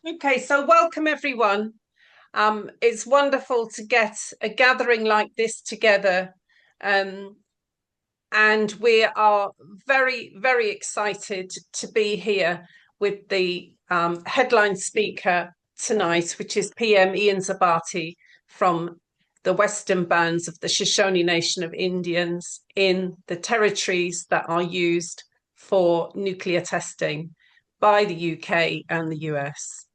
Okay, so welcome everyone. It's wonderful to get a gathering like this together. Um, and we are very, very excited to be here with the headline speaker tonight, which is PM Ian Zabarte from the western bands of the Shoshone Nation of Indians in the territories that are used for nuclear testing by the UK and the US.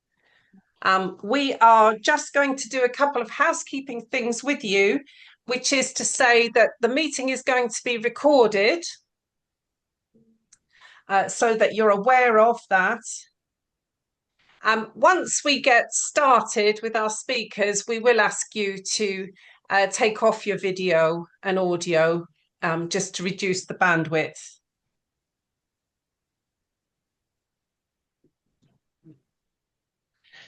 We are just going to do a couple of housekeeping things with you, which is to say that the meeting is going to be recorded so that you're aware of that. Once we get started with our speakers, we will ask you to take off your video and audio just to reduce the bandwidth.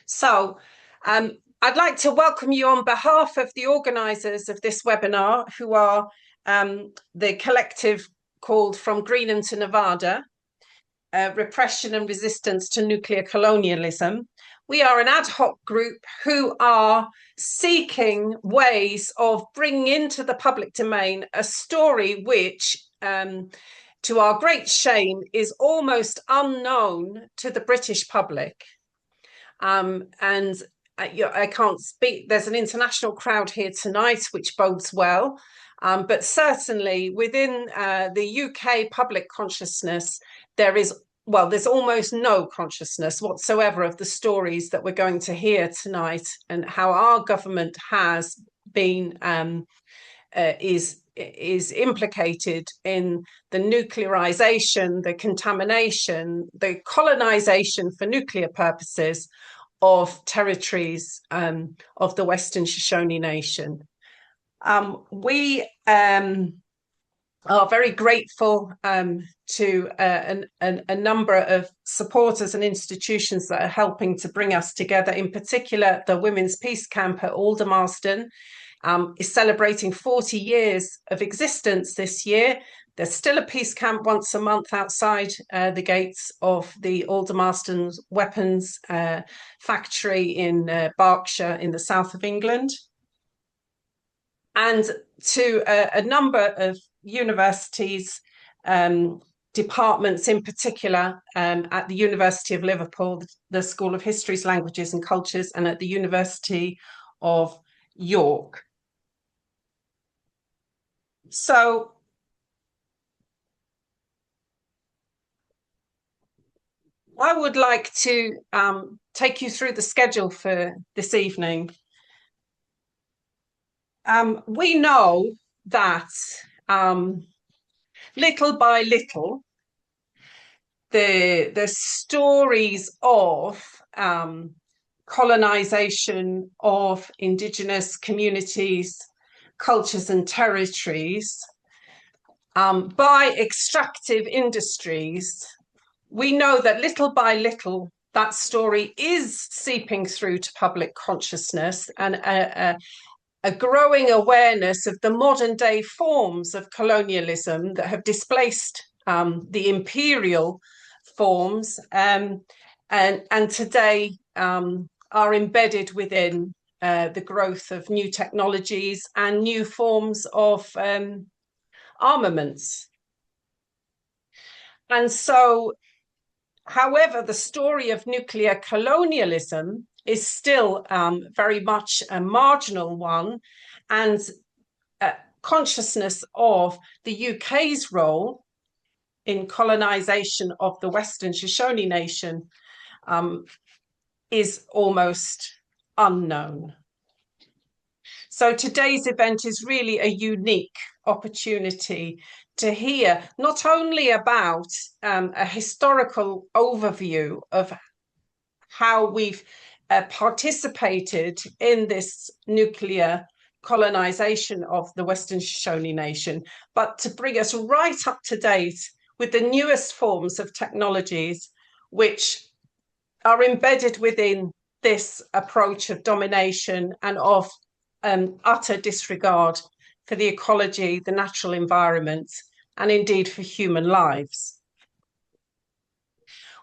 So I'd like to welcome you on behalf of the organisers of this webinar, who are the collective called From Greenham Nevada, Repression and Resistance to Nuclear Colonialism. We are an ad hoc group who are seeking ways of bringing into the public domain a story which, to our great shame, is almost unknown to the British public. And I can't speak, there's an international crowd here tonight, which bodes well. But certainly within the UK public consciousness, there's almost no consciousness whatsoever of the stories that we're going to hear tonight, and how our government has been is implicated in the nuclearization, the contamination, the colonization for nuclear purposes of territories of the Western Shoshone Nation. We are very grateful to a number of supporters and institutions that are helping to bring us together. In particular, the Women's Peace Camp at Aldermaston is celebrating 40 years of existence this year. There's still a peace camp once a month outside the gates of the Aldermaston weapons factory in Berkshire in the south of England. And to a number of universities, departments in particular, at the University of Liverpool, the School of Histories, Languages and Cultures, and at the University of York. So I would like to take you through the schedule for this evening. We know that little by little, the stories of colonization of indigenous communities, cultures and territories by extractive industries, we know that little by little that story is seeping through to public consciousness, and a growing awareness of the modern day forms of colonialism that have displaced the imperial forms and today are embedded within the growth of new technologies and new forms of armaments. And so, however, the story of nuclear colonialism is still very much a marginal one, and consciousness of the UK's role in colonization of the Western Shoshone Nation is almost unknown. So today's event is really a unique opportunity to hear not only about a historical overview of how we've participated in this nuclear colonization of the Western Shoshone Nation, but to bring us right up to date with the newest forms of technologies which are embedded within this approach of domination and of utter disregard for the ecology, the natural environment, and indeed for human lives.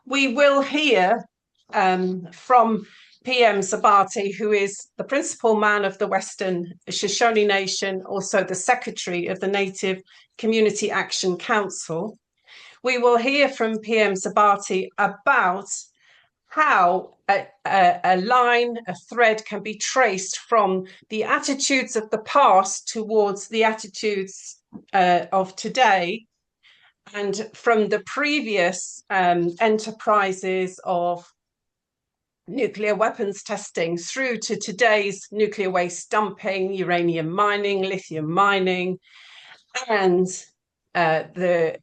We will hear from PM Zabarte, who is the principal man of the Western Shoshone Nation, also the secretary of the Native Community Action Council. We will hear from PM Zabarte about how a line, a thread can be traced from the attitudes of the past towards the attitudes of today, and from the previous enterprises of nuclear weapons testing through to today's nuclear waste dumping, uranium mining, lithium mining, and the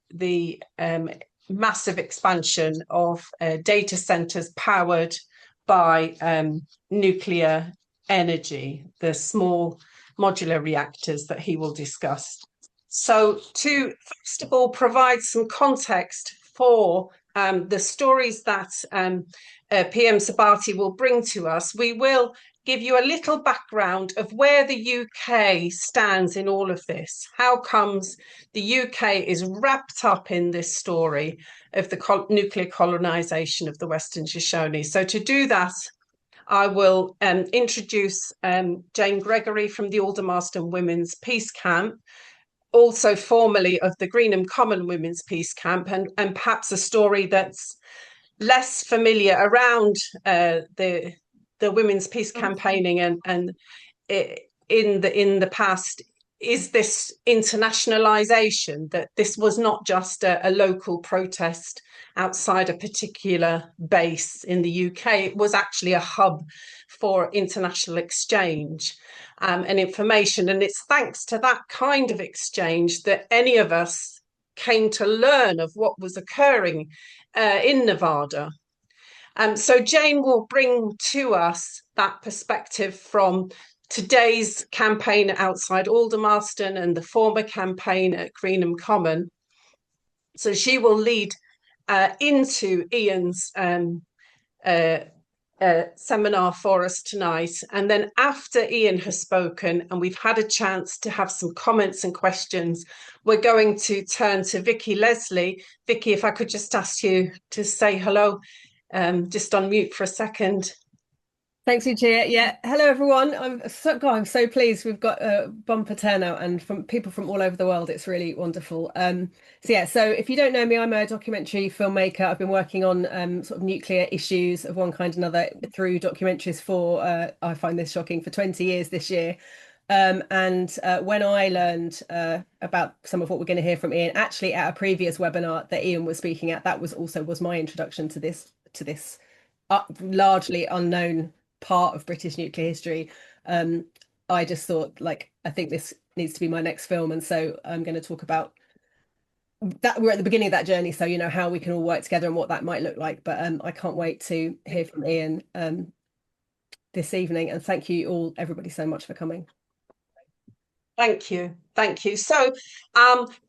massive expansion of data centers powered by nuclear energy, the small modular reactors that he will discuss. So to, first of all, provide some context for the stories that PM Zabarte will bring to us, we will give you a little background of where the UK stands in all of this. How comes the UK is wrapped up in this story of the nuclear colonisation of the Western Shoshone? So to do that, I will introduce Jane Gregory from the Aldermaston Women's Peace Camp, also formerly of the Greenham Common Women's Peace Camp, and perhaps a story that's less familiar around the women's peace campaigning and in the past is this internationalization, that this was not just a local protest outside a particular base in the UK. It was actually a hub for international exchange and information. And it's thanks to that kind of exchange that any of us came to learn of what was occurring in Nevada. So Jane will bring to us that perspective from today's campaign outside Aldermaston and the former campaign at Greenham Common. So she will lead into Ian's seminar for us tonight. And then after Ian has spoken and we've had a chance to have some comments and questions, we're going to turn to Vicky Leslie. Vicky, if I could just ask you to say hello, just on mute for a second. Thanks, Lucia. Yeah, hello everyone. I'm so pleased we've got a bumper turnout and from people from all over the world. It's really wonderful. So if you don't know me, I'm a documentary filmmaker. I've been working on sort of nuclear issues of one kind or another through documentaries for I find this shocking, for 20 years this year. When I learned about some of what we're going to hear from Ian, actually at a previous webinar that Ian was speaking at, that was my introduction to this largely unknown part of British nuclear history. I just thought, I think this needs to be my next film, and so I'm going to talk about that. We're at the beginning of that journey, so you know how we can all work together and what that might look like. But I can't wait to hear from Ian this evening, and thank you all, everybody, so much for coming. Thank you. So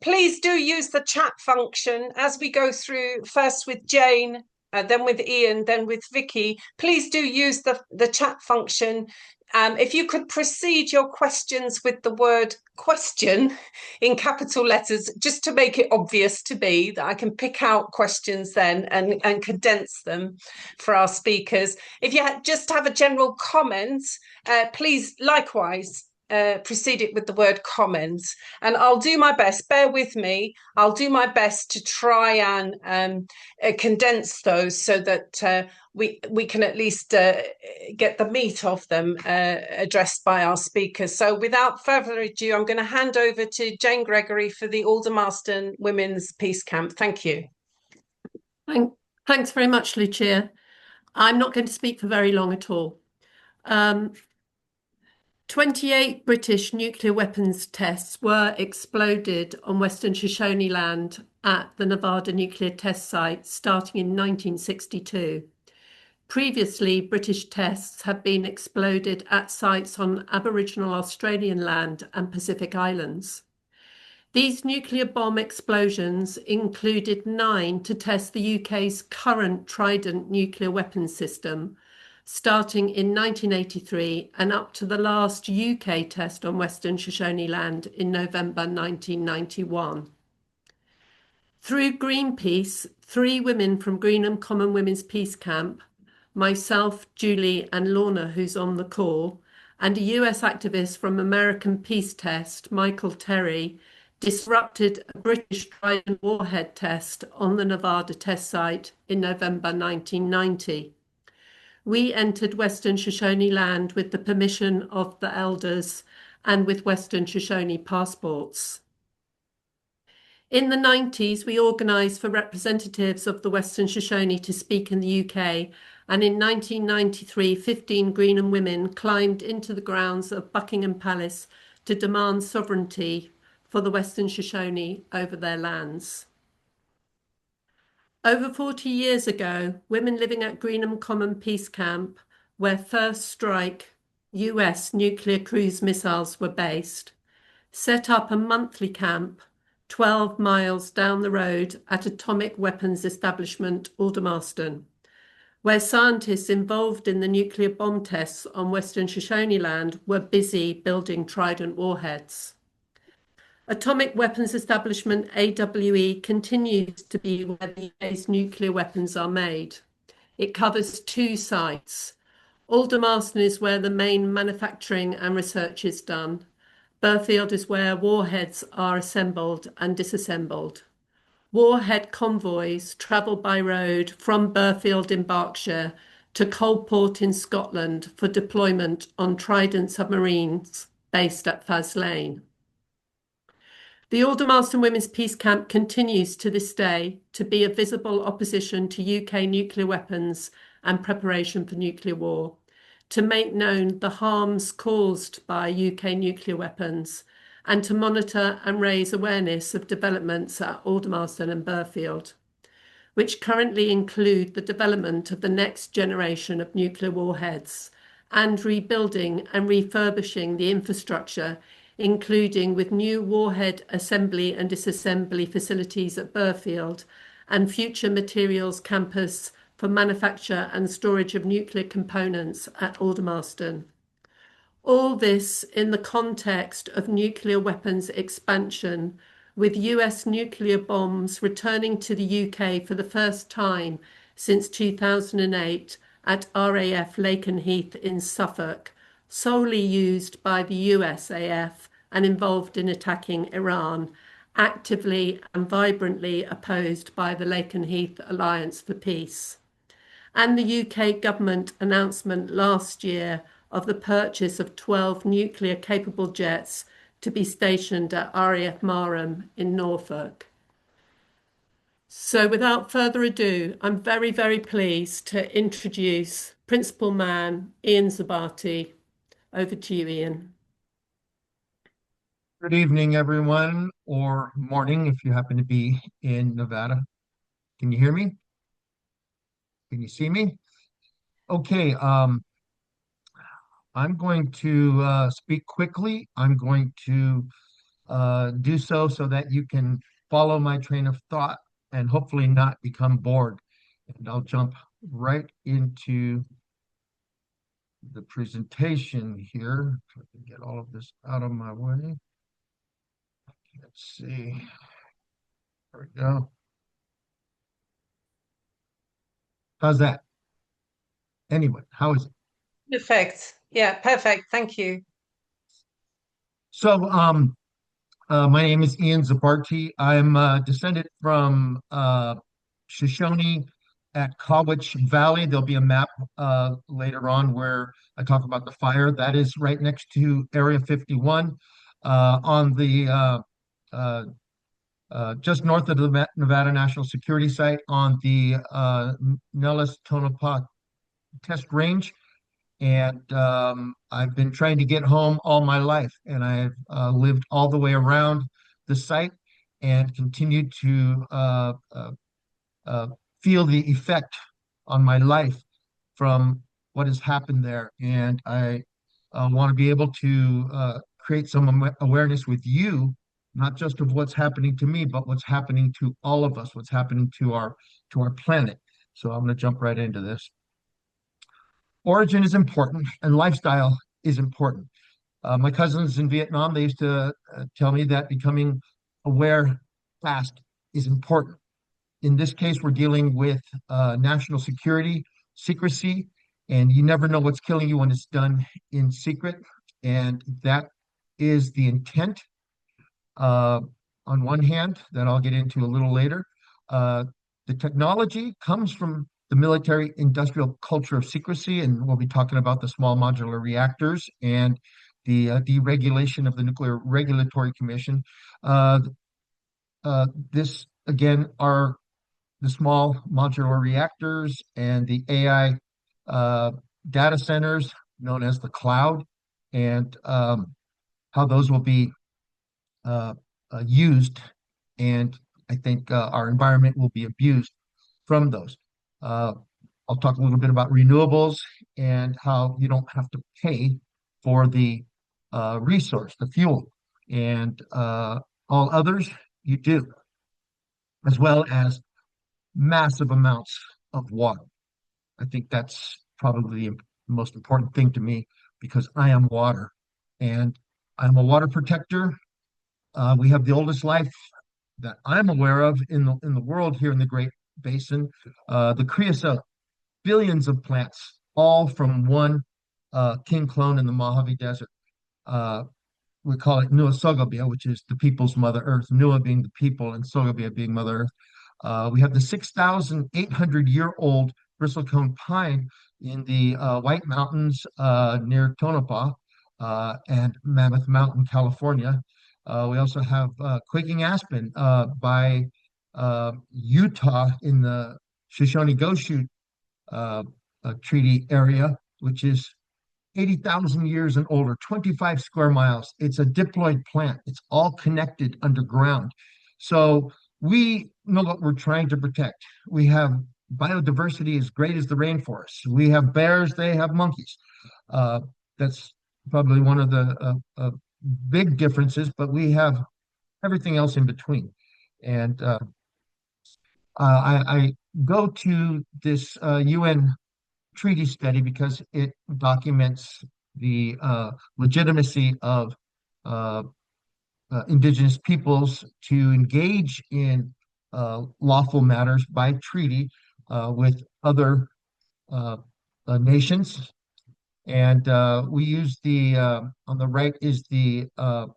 please do use the chat function as we go through, first with Jane, then with Ian, then with Vicky. Please do use the chat function. If you could precede your questions with the word question in capital letters, just to make it obvious to me that I can pick out questions then and condense them for our speakers. If you just have a general comment, please likewise precede it with the word comments, and I'll do my best, bear with me, I'll do my best to try and condense those so that we can at least get the meat of them addressed by our speakers. So without further ado, I'm going to hand over to Jane Gregory for the Aldermaston Women's Peace Camp. Thank you. Thanks very much, Lucia. I'm not going to speak for very long at all. 28 British nuclear weapons tests were exploded on Western Shoshone land at the Nevada nuclear test site starting in 1962. Previously, British tests have been exploded at sites on Aboriginal Australian land and Pacific Islands. These nuclear bomb explosions included 9 to test the UK's current Trident nuclear weapons system, starting in 1983 and up to the last UK test on Western Shoshone land in November 1991. Through Greenpeace, 3 women from Greenham Common Women's Peace Camp myself, Julie, and Lorna, who's on the call, and a US activist from American Peace Test, Michael Terry, disrupted a British Trident warhead test on the Nevada test site in November 1990. We entered Western Shoshone land with the permission of the elders and with Western Shoshone passports. In the 90s, we organised for representatives of the Western Shoshone to speak in the UK, and in 1993, 15 Greenham women climbed into the grounds of Buckingham Palace to demand sovereignty for the Western Shoshone over their lands. Over 40 years ago, women living at Greenham Common Peace Camp, where First Strike US nuclear cruise missiles were based, set up a monthly camp 12 miles down the road at Atomic Weapons Establishment, Aldermaston, where scientists involved in the nuclear bomb tests on Western Shoshone land were busy building Trident warheads. Atomic Weapons Establishment, AWE, continues to be where the UK's nuclear weapons are made. It covers 2 sites. Aldermaston is where the main manufacturing and research is done. Burfield is where warheads are assembled and disassembled. Warhead convoys travel by road from Burfield in Berkshire to Coalport in Scotland for deployment on Trident submarines based at Faslane. The Aldermaston Women's Peace Camp continues to this day to be a visible opposition to UK nuclear weapons and preparation for nuclear war, to make known the harms caused by UK nuclear weapons, and to monitor and raise awareness of developments at Aldermaston and Burfield, which currently include the development of the next generation of nuclear warheads and rebuilding and refurbishing the infrastructure, including with new warhead assembly and disassembly facilities at Burfield and future materials campus for manufacture and storage of nuclear components at Aldermaston. All this in the context of nuclear weapons expansion, with US nuclear bombs returning to the UK for the first time since 2008 at RAF Lakenheath in Suffolk, solely used by the USAF and involved in attacking Iran, actively and vibrantly opposed by the Lakenheath Alliance for Peace. And the UK government announcement last year of the purchase of 12 nuclear-capable jets to be stationed at RAF Marham in Norfolk. So without further ado, I'm very, very pleased to introduce Principal Man Ian Zabarte. Over to you, Ian. Good evening, everyone, or morning if you happen to be in Nevada. Can you hear me? Can you see me? Okay, I'm going to speak quickly. I'm going to do so that you can follow my train of thought and hopefully not become bored. And I'll jump right into the presentation here. So I can get all of this out of my way. Let's see. There we go. How's that? Anyway, how is it? Perfect. Yeah, perfect. Thank you. So, my name is Ian Zabarte. I'm descended from Shoshone at Cowwitch Valley. There'll be a map later on where I talk about the fire. That is right next to Area 51 on the just north of the Nevada National Security Site on the Nellis Tonopah Test Range. And I've been trying to get home all my life, and I've lived all the way around the site and continued to feel the effect on my life from what has happened there. And I want to be able to create some awareness with you, not just of what's happening to me, but what's happening to all of us, what's happening to our planet. So I'm going to jump right into this. Origin is important and lifestyle is important. My cousins in Vietnam, they used to tell me that becoming aware fast is important. In this case, we're dealing with national security, secrecy, and you never know what's killing you when it's done in secret. And that is the intent. Uh, on one hand, that I'll get into a little later, uh, the technology comes from the military industrial culture of secrecy, and we'll be talking about the small modular reactors and the deregulation of the Nuclear Regulatory Commission. Uh, this, again, are the small modular reactors and the AI uh, data centers known as the cloud, and how those will be uh, used. And I think our environment will be abused from those. Uh, I'll talk a little bit about renewables and how you don't have to pay for the resource, the fuel, and all others you do, as well as massive amounts of water. I think that's probably the most important thing to me because I am water and I'm a water protector. We have the oldest life that I'm aware of in the world here in the Great Basin, the creosote, billions of plants, all from one king clone in the Mojave Desert. Uh, we call it Nua Sogobia, which is the people's Mother Earth, Nua being the people and Sogobia being Mother Earth. We have the 6,800-year-old bristlecone pine in the White Mountains near Tonopah and Mammoth Mountain, California. We also have quaking aspen by Utah in the Shoshone-Goshu treaty area, which is 80,000 years and older, 25 square miles. It's a diploid plant. It's all connected underground. So we know what we're trying to protect. We have biodiversity as great as the rainforest. We have bears, they have monkeys. That's probably one of the big differences, but we have everything else in between. And I go to this UN treaty study because it documents the legitimacy of indigenous peoples to engage in lawful matters by treaty with other nations. And we use on the right is the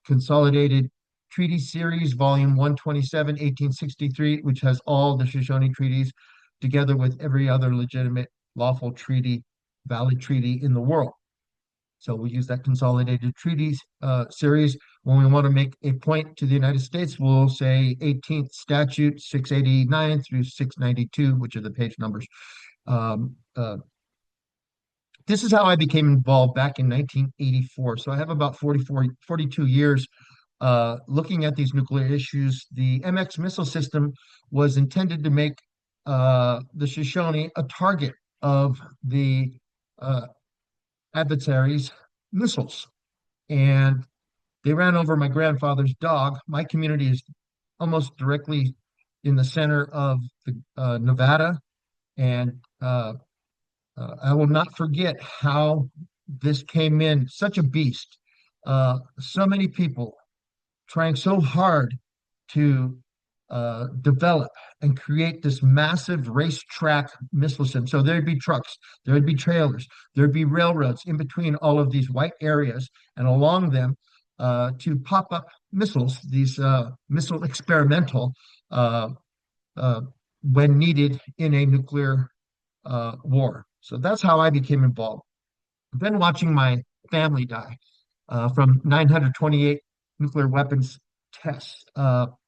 Consolidated Treaty Series, Volume 127, 1863, which has all the Shoshone treaties together with every other legitimate lawful treaty, valid treaty in the world. So we use that Consolidated Treaties series. When we want to make a point to the United States, we'll say 18th Statute 689 through 692, which are the page numbers. This is how I became involved back in 1984. So I have about 42 years looking at these nuclear issues. The MX missile system was intended to make the Shoshone a target of the adversaries' missiles. And they ran over my grandfather's dog. My community is almost directly in the center of the, Nevada. And I will not forget how this came in, such a beast. So many people trying so hard to develop and create this massive racetrack missile system. So there'd be trucks, there'd be trailers, there'd be railroads in between all of these white areas and along them to pop up missiles, these missile experimental when needed in a nuclear war. So that's how I became involved. I've been watching my family die from 928 nuclear weapons tests.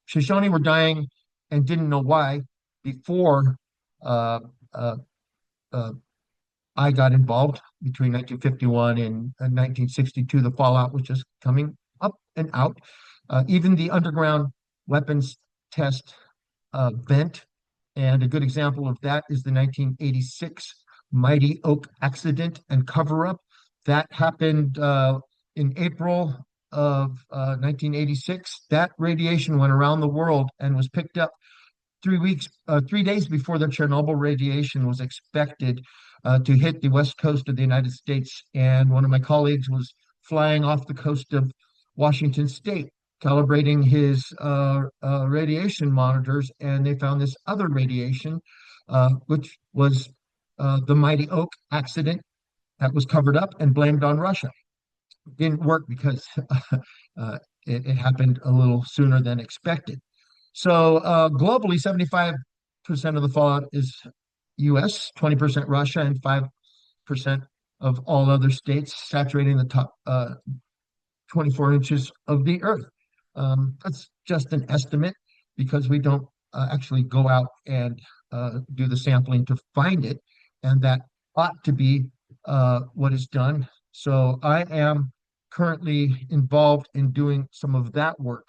Shoshone were dying and didn't know why before uh, uh, uh, I got involved between 1951 and 1962. The fallout was just coming up and out. Even the underground weapons test vent, and a good example of that is the 1986 Mighty Oak accident and cover-up. That happened in April of 1986. That radiation went around the world and was picked up 3 days before the Chernobyl radiation was expected to hit the west coast of the United States. And one of my colleagues was flying off the coast of Washington State, calibrating his radiation monitors, and they found this other radiation, which was the Mighty Oak accident that was covered up and blamed on Russia. It didn't work because it happened a little sooner than expected. So globally, 75% of the fallout is US, 20% Russia, and 5% of all other states, saturating the top 24 inches of the earth. That's just an estimate because we don't actually go out and do the sampling to find it, and that ought to be what is done. So I am currently involved in doing some of that work.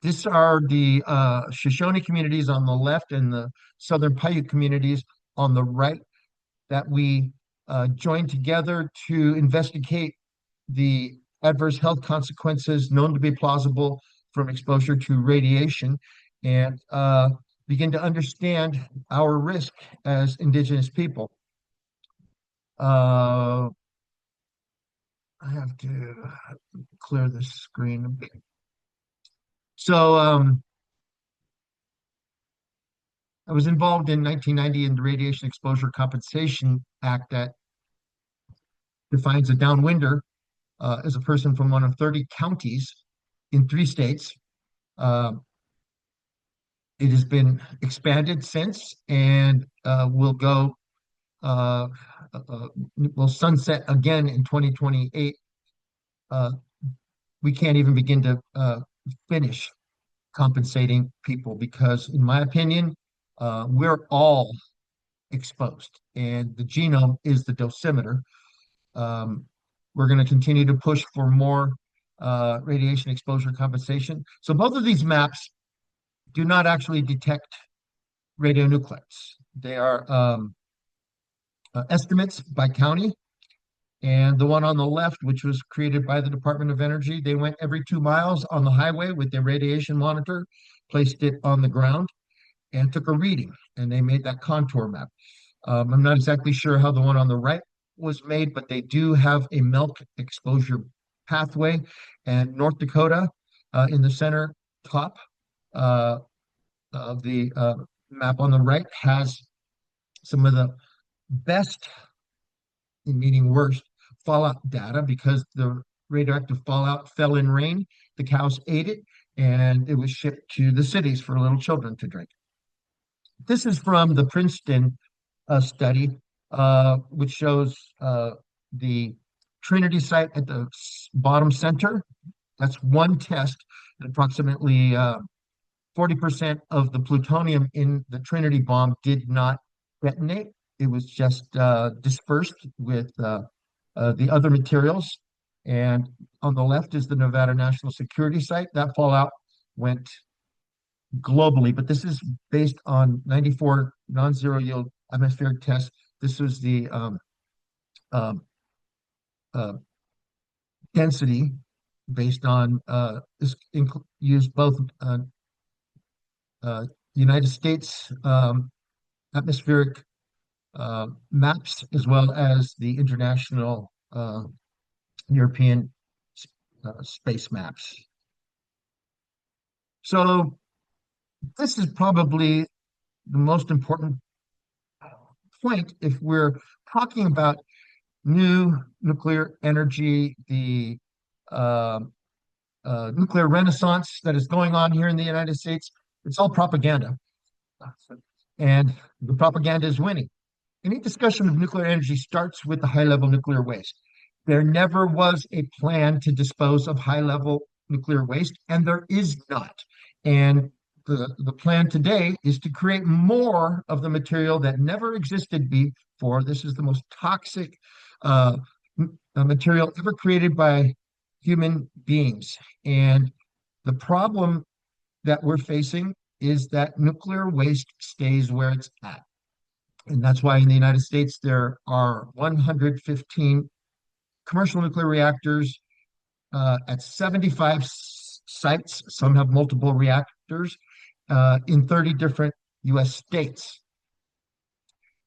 These are the Shoshone communities on the left and the Southern Paiute communities on the right that we joined together to investigate the adverse health consequences known to be plausible from exposure to radiation and begin to understand our risk as indigenous people. I have to clear this screen a bit. So I was involved in 1990 in the Radiation Exposure Compensation Act that defines a downwinder as a person from one of 30 counties in 3 states. It has been expanded since and will go will sunset again in 2028. We can't even begin to finish compensating people because, in my opinion, we're all exposed, and the genome is the dosimeter. We're going to continue to push for more radiation exposure compensation. So both of these maps do not actually detect radionuclides. They are estimates by county. And the one on the left, which was created by the Department of Energy, they went every 2 miles on the highway with their radiation monitor, placed it on the ground, and took a reading. And they made that contour map. I'm not exactly sure how the one on the right was made, but they do have a milk exposure pathway. And North Dakota in the center top of the map on the right has some of the best, meaning worst, fallout data because the radioactive fallout fell in rain, the cows ate it, and it was shipped to the cities for little children to drink. This is from the Princeton study, which shows the Trinity site at the bottom center. That's one test, and approximately 40% of the plutonium in the Trinity bomb did not detonate. It was just dispersed with the other materials. And on the left is the Nevada National Security Site. That fallout went globally, but this is based on 94 non-zero yield atmospheric tests. This was the density based on this used both United States atmospheric maps as well as the international European space maps. So this is probably the most important point if we're talking about new nuclear energy, the nuclear renaissance that is going on here in the United States. It's all propaganda, and the propaganda is winning. Any discussion of nuclear energy starts with the high-level nuclear waste. There never was a plan to dispose of high-level nuclear waste, and there is not. And the plan today is to create more of the material that never existed before. This is the most toxic material ever created by human beings. And the problem that we're facing is that nuclear waste stays where it's at. And that's why in the United States, there are 115 commercial nuclear reactors at 75 sites. Some have multiple reactors in 30 different US states.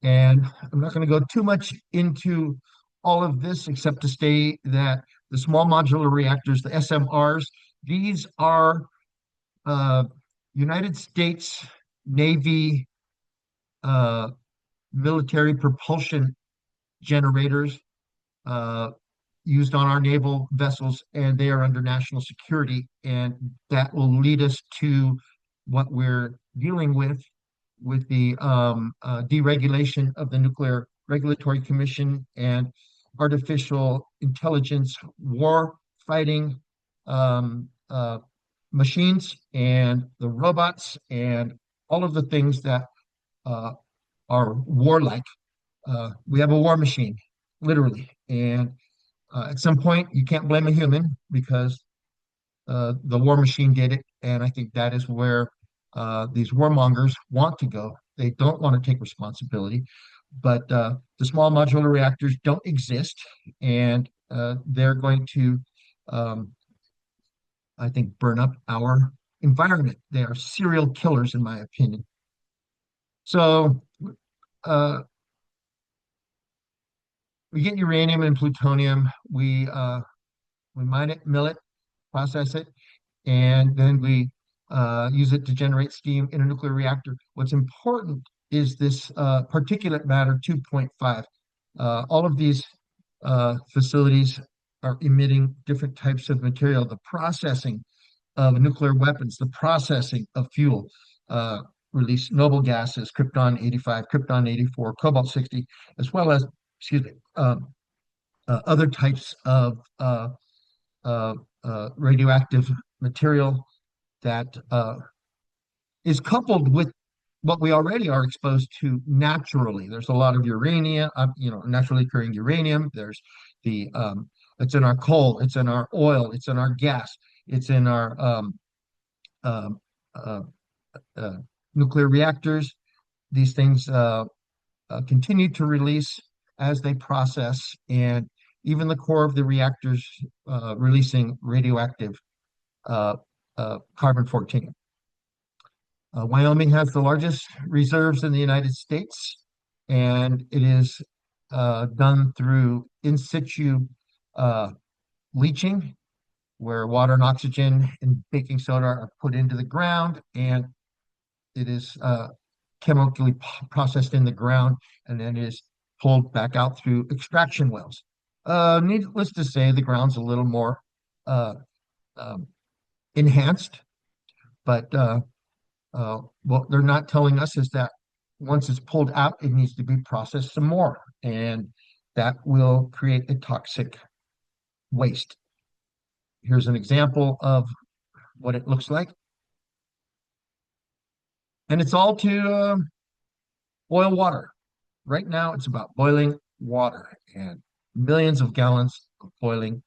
And I'm not going to go too much into all of this except to say that the small modular reactors, the SMRs, these are United States Navy military propulsion generators used on our naval vessels, and they are under national security. And that will lead us to what we're dealing with the deregulation of the Nuclear Regulatory Commission and artificial intelligence war fighting machines and the robots and all of the things that are warlike. We have a war machine, literally. And at some point, you can't blame a human because the war machine did it. And I think that is where these warmongers want to go. They don't want to take responsibility. But the small modular reactors don't exist, and they're going to, I think, burn up our environment. They are serial killers, in my opinion. So uh, we get uranium and plutonium. We mine it, mill it, process it, and then we use it to generate steam in a nuclear reactor. What's important is this particulate matter 2.5. All of these facilities are emitting different types of material. The processing of nuclear weapons, the processing of fuel, release noble gases, krypton 85, krypton 84, cobalt 60, as well as, excuse me, other types of radioactive material that is coupled with what we already are exposed to naturally. There's a lot of uranium, naturally occurring uranium. There's it's in our coal, it's in our oil, it's in our gas, it's in our um, uh, nuclear reactors. These things continue to release as they process, and even the core of the reactors releasing radioactive carbon-14. Wyoming has the largest reserves in the United States, and it is done through in situ leaching, where water and oxygen and baking soda are put into the ground, and it is chemically processed in the ground, and then is pulled back out through extraction wells. Needless to say, the ground's a little more um, enhanced, but what they're not telling us is that once it's pulled out, it needs to be processed some more, and that will create a toxic waste. Here's an example of what it looks like. And it's all to boil water. Right now, it's about boiling water and millions of gallons of boiling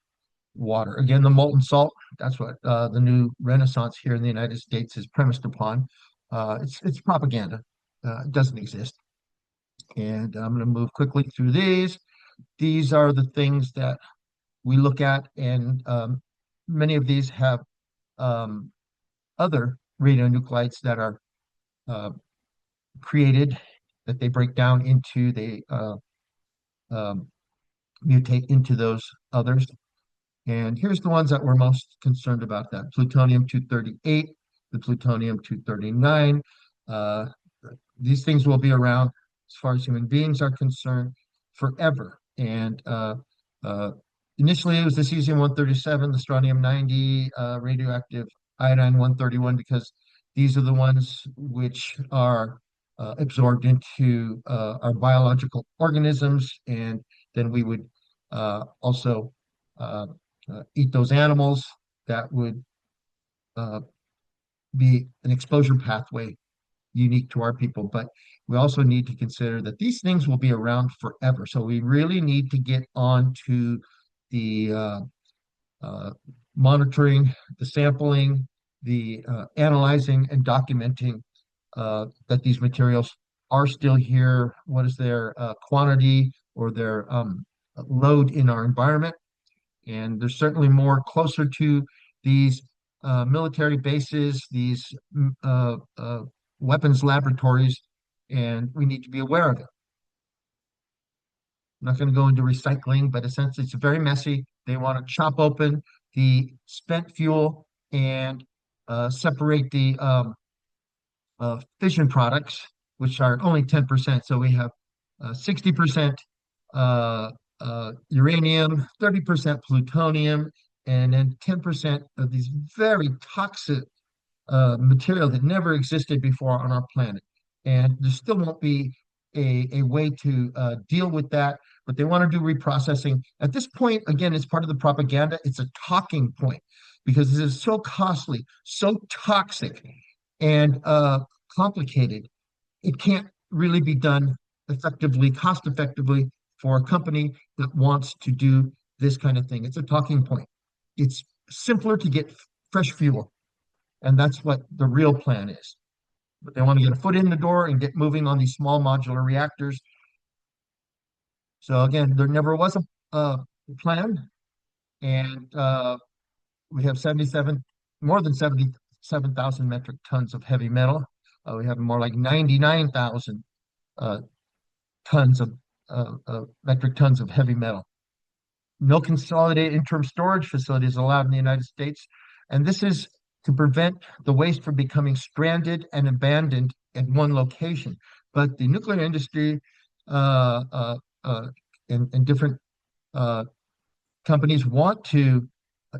water. Again, the molten salt, that's what the new renaissance here in the United States is premised upon. It's propaganda. It doesn't exist. And I'm going to move quickly through these. These are the things that we look at, and many of these have other radionuclides that are created, that they break down into, they mutate into those others. And here's the ones that we're most concerned about: that plutonium-238, the plutonium-239. These things will be around, as far as human beings are concerned, forever. And initially, it was the cesium-137, the strontium-90, radioactive iodine-131, because these are the ones which are absorbed into our biological organisms, and then we would also eat those animals. That would be an exposure pathway unique to our people. But we also need to consider that these things will be around forever. So we really need to get on to the monitoring, the sampling, the analyzing and documenting that these materials are still here. What is their quantity or their load in our environment? And there's certainly more closer to these military bases, these weapons laboratories, and we need to be aware of it. I'm not going to go into recycling, but essentially it's very messy. They want to chop open the spent fuel and separate the fission products, which are only 10%. So we have 60% uranium, 30% plutonium, and then 10% of these very toxic material that never existed before on our planet. And there still won't be a way to deal with that, but they want to do reprocessing. At this point, again, it's part of the propaganda. It's a talking point because this is so costly, so toxic, and complicated. It can't really be done effectively, cost effectively for a company that wants to do this kind of thing. It's a talking point. It's simpler to get fresh fuel, and that's what the real plan is. But they want to get a foot in the door and get moving on these small modular reactors. So again, there never was a plan, and we have more than 77,000 metric tons of heavy metal. We have more like 99,000 tons of metric tons of heavy metal. No consolidated interim storage facilities allowed in the United States, and this is to prevent the waste from becoming stranded and abandoned at one location. But the nuclear industry and different companies want to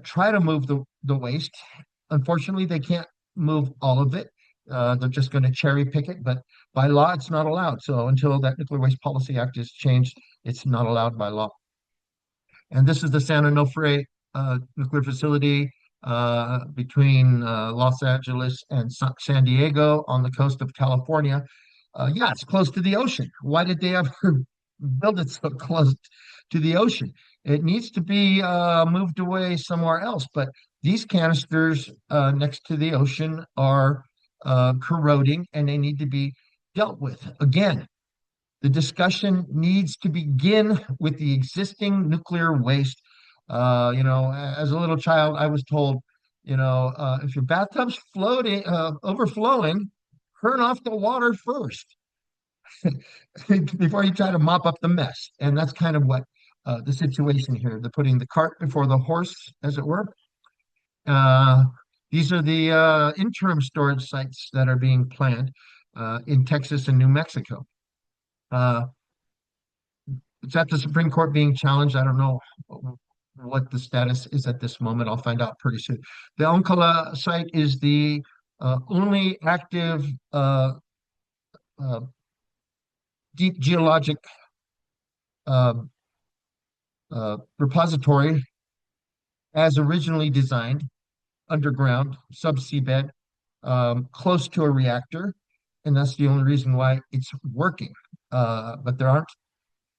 try to move the waste. Unfortunately, they can't move all of it. They're just going to cherry pick it, but by law, it's not allowed. So until that Nuclear Waste Policy Act is changed, it's not allowed by law. And this is the San Onofre nuclear facility between Los Angeles and San Diego on the coast of California. Yeah, it's close to the ocean. Why did they ever build it so close to the ocean? It needs to be moved away somewhere else. But these canisters next to the ocean are corroding, and they need to be dealt with. Again, the discussion needs to begin with the existing nuclear waste. As a little child, I was told, if your bathtub's overflowing, turn off the water first before you try to mop up the mess. And that's kind of what the situation here. They're putting the cart before the horse, as it were. These are the interim storage sites that are being planned in Texas and New Mexico. It's at the Supreme Court being challenged. I don't know what the status is at this moment. I'll find out pretty soon. The Oncala site is the only active deep geologic repository as originally designed, underground, subseabed, close to a reactor. And that's the only reason why it's working. But there aren't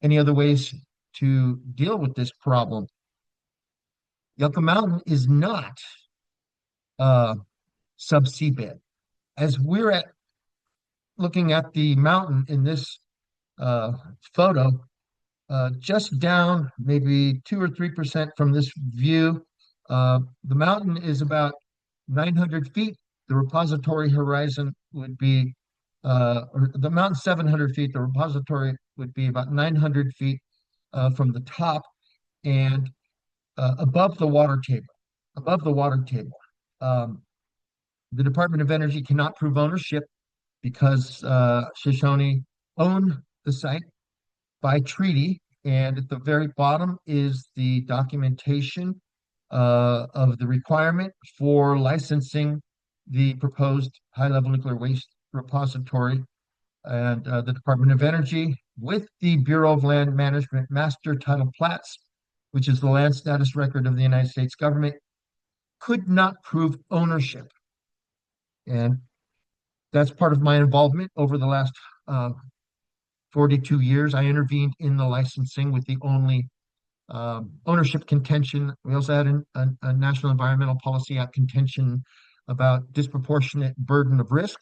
any other ways to deal with this problem. Yucca Mountain is not subseabed. As we're looking at the mountain in this photo, just down maybe 2 or 3% from this view, the mountain is about 900 feet. The repository horizon would be, or the mountain's 700 feet. The repository would be about 900 feet from the top and above the water table. Above the water table. The Department of Energy cannot prove ownership because Shoshone own the site by treaty. And at the very bottom is the documentation of the requirement for licensing the proposed high-level nuclear waste repository. And the Department of Energy, with the Bureau of Land Management Master Title Plats, which is the land status record of the United States government, could not prove ownership. And that's part of my involvement over the last 42 years. I intervened in the licensing with the only ownership contention. We also had a National Environmental Policy Act contention about disproportionate burden of risk.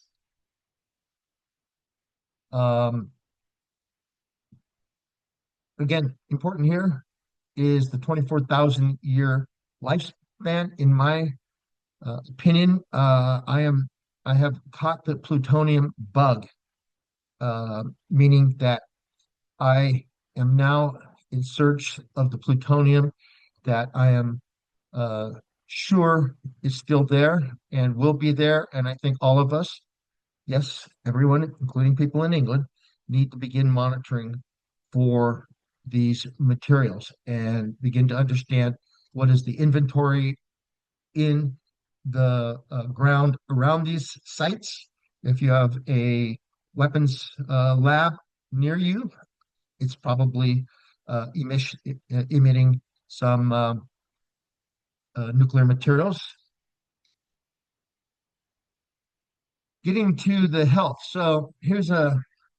Again, important here is the 24,000-year lifespan. In my opinion, I have caught the plutonium bug, meaning that I am now in search of the plutonium that I am sure is still there and will be there. And I think all of us, yes, everyone, including people in England, need to begin monitoring for these materials and begin to understand what is the inventory in the ground around these sites. If you have a weapons lab near you, it's probably emitting some nuclear materials. Getting to the health. So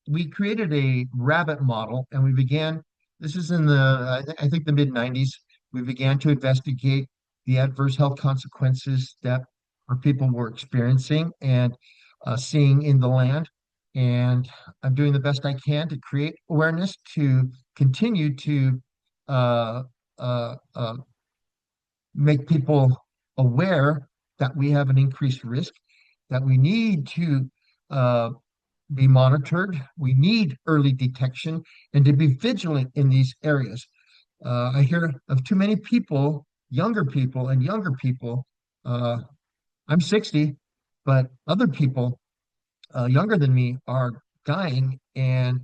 we created a rabbit model and we began, this is in I think the mid 90s, we began to investigate the adverse health consequences that our people were experiencing and seeing in the land. And I'm doing the best I can to create awareness to continue to uh, uh, uh, make people aware that we have an increased risk, that we need to uh, be monitored, we need early detection, and to be vigilant in these areas. I hear of too many people, younger people and younger people. I'm 60, but other people younger than me are dying, and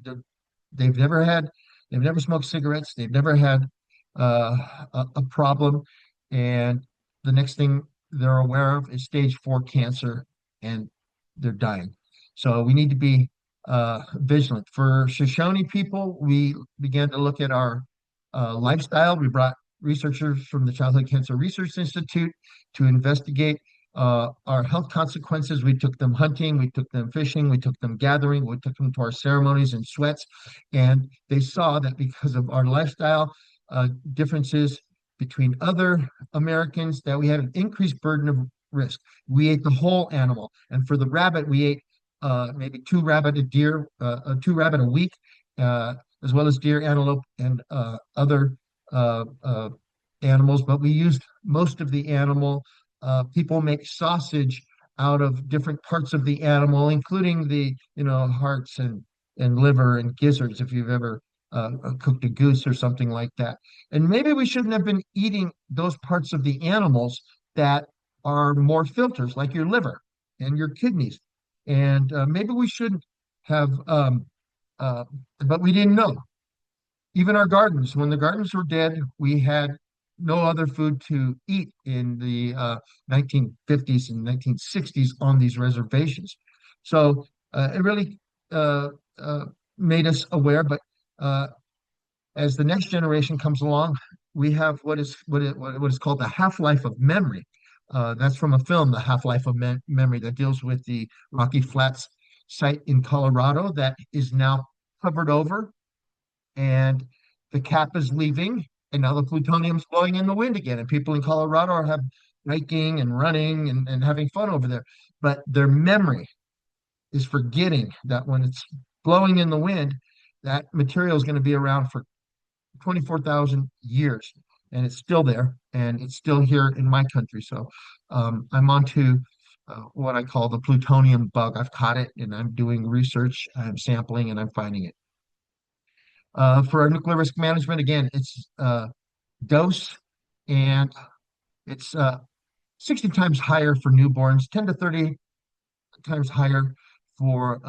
they've never had, they've never smoked cigarettes, they've never had a problem, and the next thing they're aware of is stage 4 cancer, and they're dying. So we need to be vigilant. For Shoshone people, we began to look at our lifestyle. We brought researchers from the Childhood Cancer Research Institute to investigate our health consequences. We took them hunting, we took them fishing, we took them gathering, we took them to our ceremonies and sweats, and they saw that because of our lifestyle differences between other Americans, that we had an increased burden of risk. We ate the whole animal, and for the rabbit, we ate maybe two rabbit a week, as well as deer, antelope, and other animals. But we used most of the animal. People make sausage out of different parts of the animal, including the hearts and liver and gizzards. If you've ever cooked a goose or something like that, and maybe we shouldn't have been eating those parts of the animals that are more filters, like your liver and your kidneys, and maybe we shouldn't have. Uh, but we didn't know. Even our gardens, when the gardens were dead, we had no other food to eat in the 1950s and 1960s on these reservations. So it really uh, uh, made us aware. But uh, as the next generation comes along, we have what is called the half-life of memory. That's from a film, The Half-Life of Memory, that deals with the Rocky Flats site in Colorado that is now covered over, and the cap is leaving, and now the plutonium's blowing in the wind again, and people in Colorado are have hiking and running and having fun over there. But their memory is forgetting that when it's blowing in the wind, that material is going to be around for 24,000 years, and it's still there, and it's still here in my country. So I'm on to what I call the plutonium bug. I've caught it, and I'm doing research, I'm sampling, and I'm finding it. For our nuclear risk management, again, it's dose, and it's 60 times higher for newborns, 10 to 30 times higher for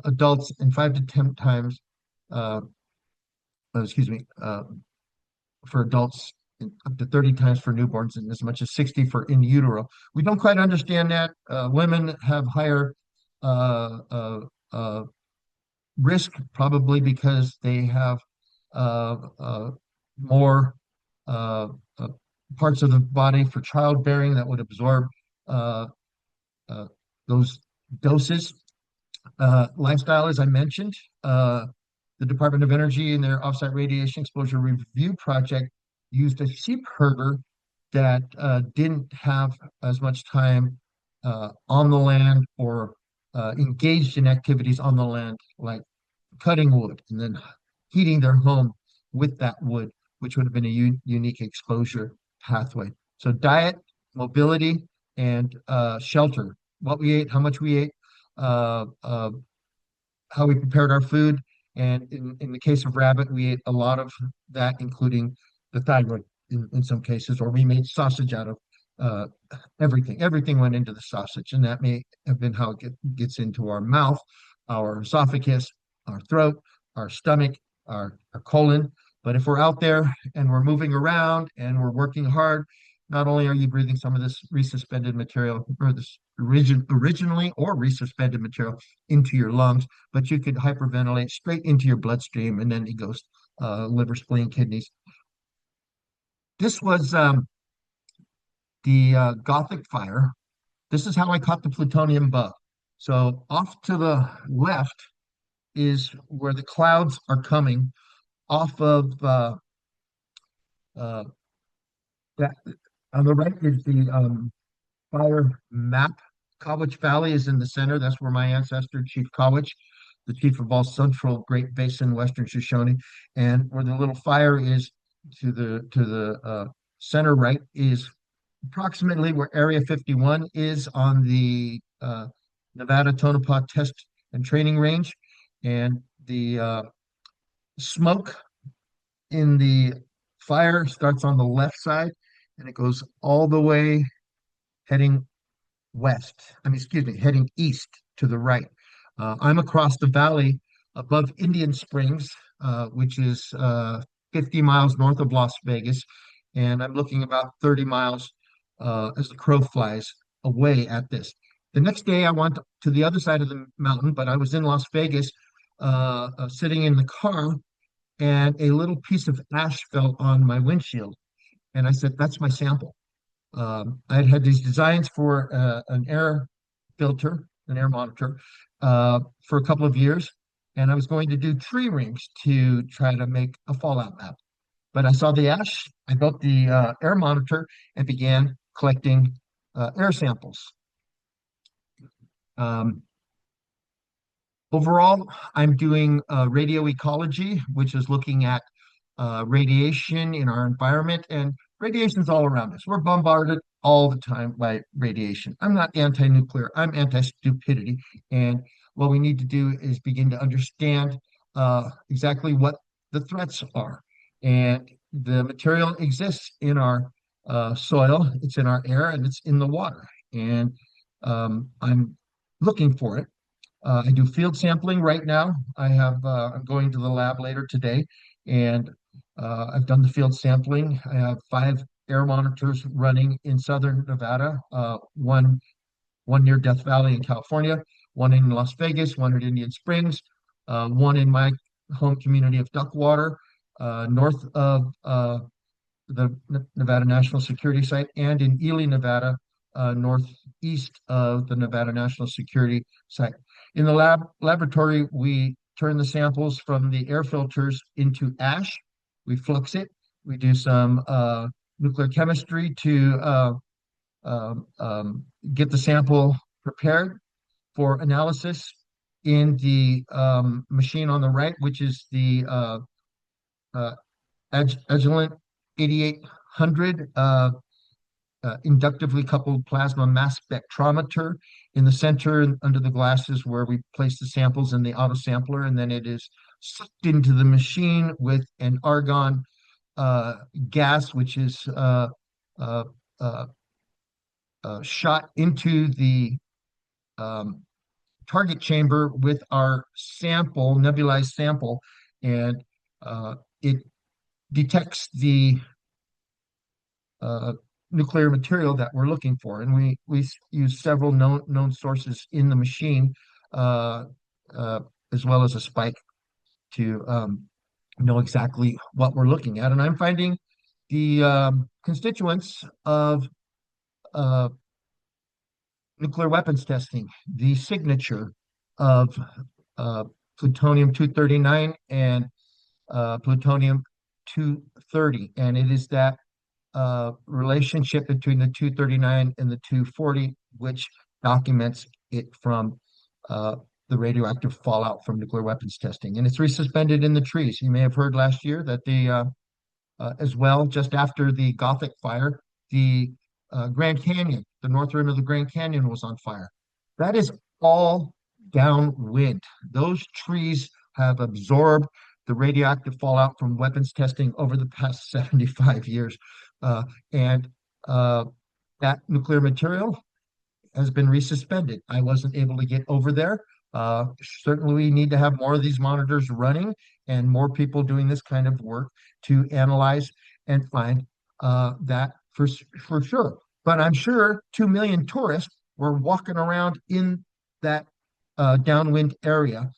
adults, and 5 to 10 times, excuse me, for adults, and up to 30 times for newborns, and as much as 60 for in utero. We don't quite understand that. Women have higher uh, uh, uh, risk, probably because they have uh, uh, more uh, uh, parts of the body for childbearing that would absorb uh, uh, those doses. Lifestyle, as I mentioned, the Department of Energy in their offsite radiation exposure review project used a sheep herder that didn't have as much time on the land or engaged in activities on the land, like cutting wood and then heating their home with that wood, which would have been a unique exposure pathway. So diet, mobility, and shelter. What we ate, how much we ate, uh, uh, how we prepared our food. And in the case of rabbit, we ate a lot of that, including the thyroid in some cases, or we made sausage out of uh, everything. Everything went into the sausage, and that may have been how it gets into our mouth, our esophagus, our throat, our stomach, our colon. But if we're out there and we're moving around and we're working hard, not only are you breathing some of this resuspended material or this originally or resuspended material into your lungs, but you could hyperventilate straight into your bloodstream, and then it goes liver, spleen, kidneys. This was the Gothic fire. This is how I caught the plutonium bug. So off to the left is where the clouds are coming off of uh, that. On the right is the fire map. Cowich Valley is in the center. That's where my ancestor, Chief Cowich, the chief of all Central Great Basin, Western Shoshone, and where the little fire is to the center right is approximately where Area 51 is on the Nevada Tonopah Test and Training Range, and the smoke in the fire starts on the left side, and it goes all the way heading heading east to the right. I'm across the valley above Indian Springs, which is 50 miles north of Las Vegas, and I'm looking about 30 miles as the crow flies away at this. The next day, I went to the other side of the mountain, but I was in Las Vegas, sitting in the car, and a little piece of ash fell on my windshield. And I said, "That's my sample." I had these designs for an air filter, an air monitor, for a couple of years, and I was going to do tree rings to try to make a fallout map. But I saw the ash, I built the air monitor and began collecting air samples. Overall, I'm doing radio ecology, which is looking at radiation in our environment, and radiation is all around us. We're bombarded all the time by radiation. I'm not anti-nuclear, I'm anti-stupidity. And what we need to do is begin to understand exactly what the threats are. And the material exists in our soil, it's in our air, and it's in the water. And I'm looking for it. I do field sampling right now. I'm going to the lab later today, and I've done the field sampling. I have 5 air monitors running in southern Nevada, one near Death Valley in California, one in Las Vegas, one at Indian Springs, one in my home community of Duckwater, north of the Nevada National Security Site, and in Ely, Nevada, northeast of the Nevada National Security Site. In the laboratory, we turn the samples from the air filters into ash. We flux it. We do some nuclear chemistry to get the sample prepared for analysis in the machine on the right, which is the Agilent 8800 inductively coupled plasma mass spectrometer. In the center, under the glasses, where we place the samples in the auto sampler, and then it is sucked into the machine with an argon gas, which is shot into the target chamber with our sample, nebulized sample, and it detects the nuclear material that we're looking for. And we use several known sources in the machine, as well as a spike to know exactly what we're looking at. And I'm finding the constituents of nuclear weapons testing, the signature of plutonium-239 and plutonium-230. And it is that relationship between the 239 and the 240, which documents it from the radioactive fallout from nuclear weapons testing. And it's resuspended in the trees. You may have heard last year that as well, just after the Gothic fire, the Grand Canyon, the north rim of the Grand Canyon was on fire. That is all downwind. Those trees have absorbed the radioactive fallout from weapons testing over the past 75 years. And that nuclear material has been resuspended. I wasn't able to get over there. Certainly, we need to have more of these monitors running and more people doing this kind of work to analyze and find that for sure. But I'm sure 2 million tourists were walking around in that downwind area,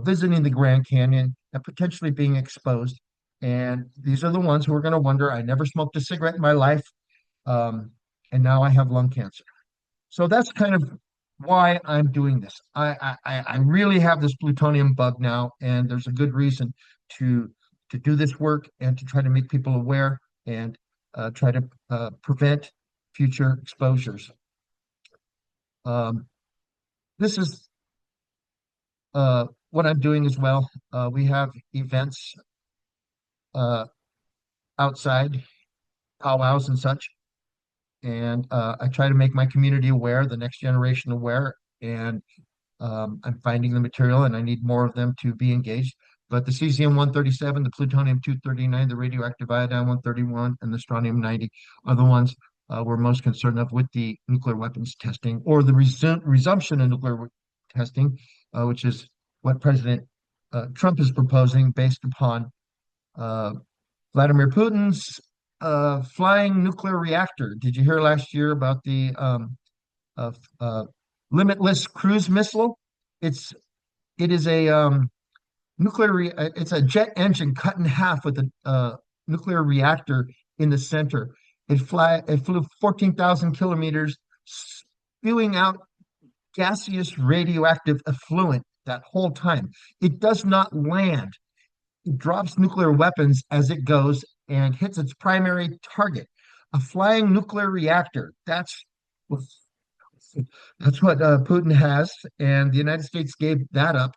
visiting the Grand Canyon and potentially being exposed. And these are the ones who are going to wonder, I never smoked a cigarette in my life, and now I have lung cancer. So that's kind of why I'm doing this. I really have this plutonium bug now, and there's a good reason to do this work and to try to make people aware and try to prevent future exposures. This is what I'm doing as well. We have events outside, powwows and such, and I try to make my community aware, the next generation aware, and I'm finding the material, and I need more of them to be engaged. But the cesium-137, the plutonium-239, the radioactive iodine-131, and the strontium-90 are the ones we're most concerned of with the nuclear weapons testing, or the resumption of nuclear testing, which is what President Trump is proposing based upon Vladimir Putin's flying nuclear reactor. Did you hear last year about the limitless cruise missile? It is a it's a jet engine cut in half with a nuclear reactor in the center. It flew 14,000 kilometers, spewing out gaseous radioactive effluent that whole time. It does not land. It drops nuclear weapons as it goes and hits its primary target, a flying nuclear reactor. That's what Putin has, and the United States gave that up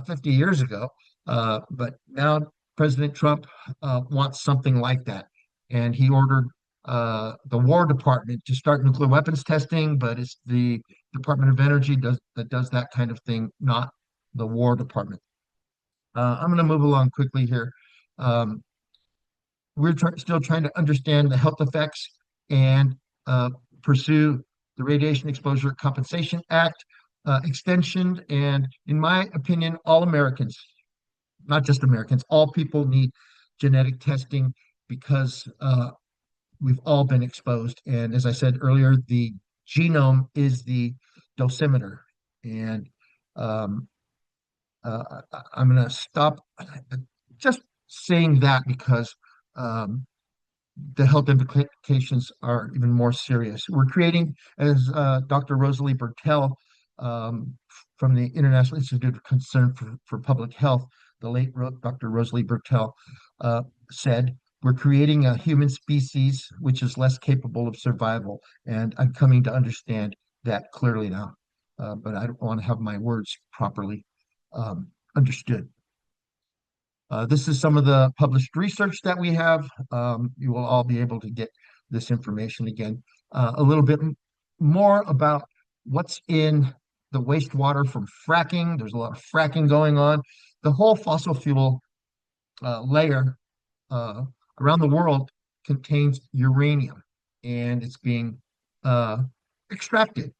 50 years ago. But now President Trump wants something like that, and he ordered the War Department to start nuclear weapons testing, but it's the Department of Energy that does that kind of thing, not the War Department. I'm going to move along quickly here. We're still trying to understand the health effects and pursue the Radiation Exposure Compensation Act extension. And in my opinion, all Americans, not just Americans, all people need genetic testing because we've all been exposed. And as I said earlier, the genome is the dosimeter. And I'm going to stop just saying that because the health implications are even more serious. We're creating, as Dr. Rosalie Bertell from the International Institute of Concern for Public Health, the late Dr. Rosalie Bertell said, we're creating a human species which is less capable of survival. And I'm coming to understand that clearly now, but I don't want to have my words properly understood. This is some of the published research that we have. You will all be able to get this information again. A little bit more about what's in the wastewater from fracking. There's a lot of fracking going on. The whole fossil fuel layer around the world contains uranium, and it's being extracted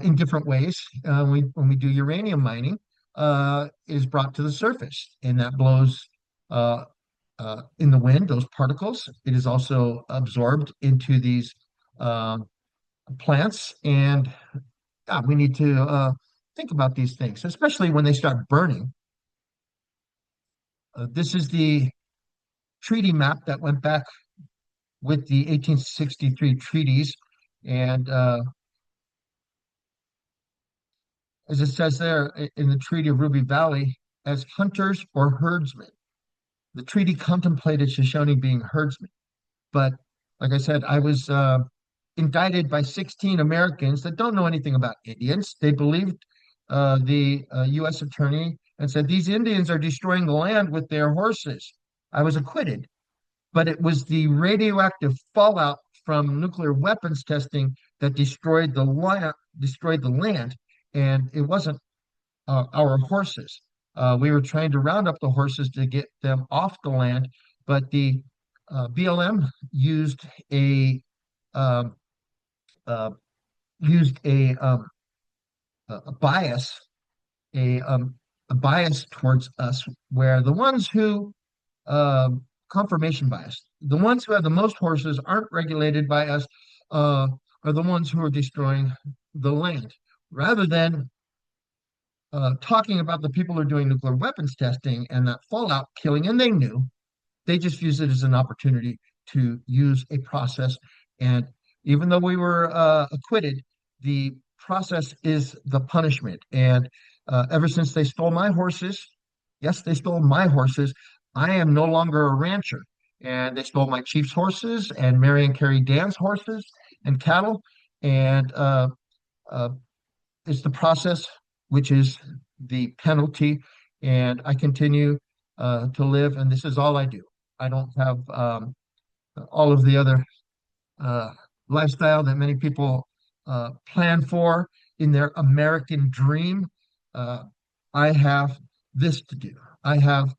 in different ways. When we do uranium mining, is brought to the surface, and that blows in the wind, those particles. It is also absorbed into these plants, and we need to think about these things, especially when they start burning. This is the treaty map that went back with the 1863 treaties, and as it says there in the Treaty of Ruby Valley, as hunters or herdsmen. The treaty contemplated Shoshone being herdsmen. But like I said, I was indicted by 16 Americans that don't know anything about Indians. They believed the U.S. attorney and said, these Indians are destroying the land with their horses. I was acquitted. But it was the radioactive fallout from nuclear weapons testing that destroyed the land. And it wasn't our horses. We were trying to round up the horses to get them off the land, but the BLM used a bias a bias towards us, where the ones who confirmation bias, the ones who have the most horses aren't regulated by us, are the ones who are destroying the land, rather than talking about the people who are doing nuclear weapons testing and that fallout killing, and they knew. They just used it as an opportunity to use a process. And even though we were acquitted, the process is the punishment. And ever since they stole my horses, yes, they stole my horses, I am no longer a rancher. And they stole my chief's horses and Mary and Carrie Dan's horses and cattle. And uh, it's the process, which is the penalty. And I continue to live, and this is all I do. I don't have all of the other uh, lifestyle that many people plan for in their American dream. Uh, I have this to do. I have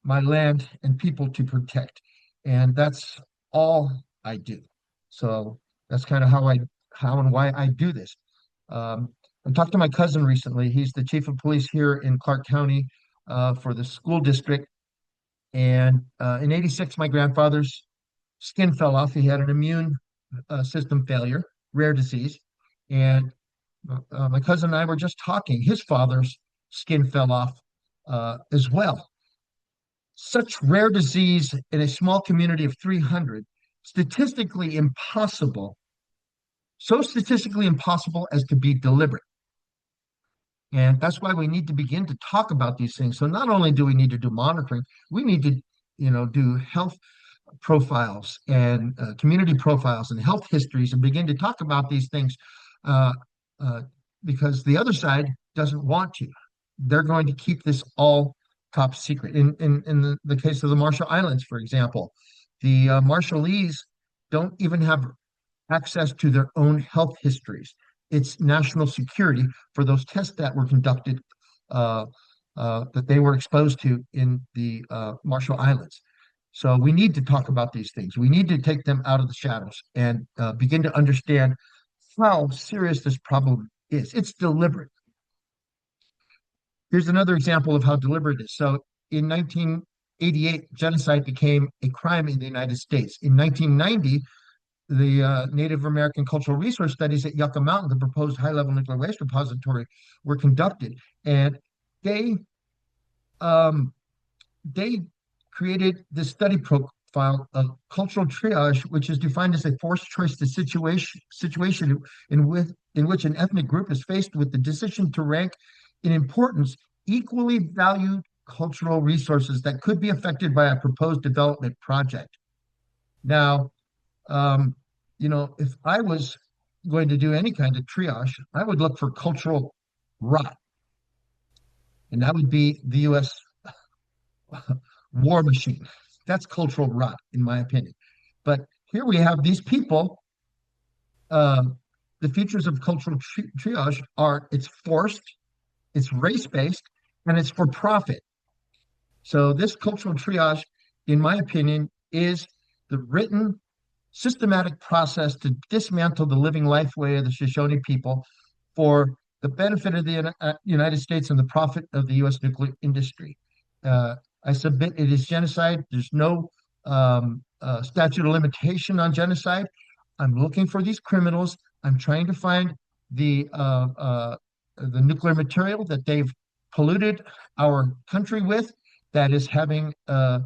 my land and people to protect, and that's all I do. So that's kind of how and why I do this. I talked to my cousin recently. He's the chief of police here in Clark County for the school district. And in '86, my grandfather's skin fell off. He had an immune system failure, rare disease. And my cousin and I were just talking. His father's skin fell off as well. Such rare disease in a small community of 300, statistically impossible, so statistically impossible as to be deliberate. And that's why we need to begin to talk about these things. So not only do we need to do monitoring, we need to, do health profiles and community profiles and health histories and begin to talk about these things uh, uh, because the other side doesn't want to. They're going to keep this all top secret. In the case of the Marshall Islands, for example, the Marshallese don't even have access to their own health histories. It's national security for those tests that were conducted, that they were exposed to in the Marshall Islands. So we need to talk about these things. We need to take them out of the shadows and begin to understand how serious this problem is. It's deliberate. Here's another example of how deliberate it is. So in 1988, genocide became a crime in the United States. In 1990, the Native American Cultural Resource Studies at Yucca Mountain, the proposed high-level nuclear waste repository, were conducted, and they they created this study profile of cultural triage, which is defined as a forced choice to situation in which an ethnic group is faced with the decision to rank in importance equally valued cultural resources that could be affected by a proposed development project. Now, if I was going to do any kind of triage, I would look for cultural rot. And that would be the US war machine. That's cultural rot, in my opinion. But here we have these people. The features of cultural triage are it's forced, it's race-based, and it's for profit. So this cultural triage, in my opinion, is the written systematic process to dismantle the living life way of the Shoshone people for the benefit of the United States and the profit of the U.S. nuclear industry. I submit it is genocide. There's no statute of limitation on genocide. I'm looking for these criminals. I'm trying to find the nuclear material that they've polluted our country with that is having a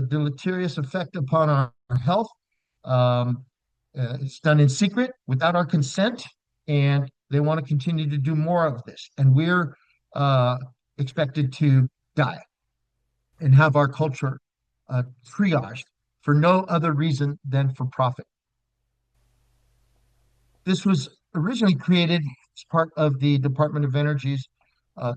deleterious effect upon our health. It's done in secret without our consent, and they want to continue to do more of this. And we're expected to die and have our culture triaged for no other reason than for profit. This was originally created as part of the Department of Energy's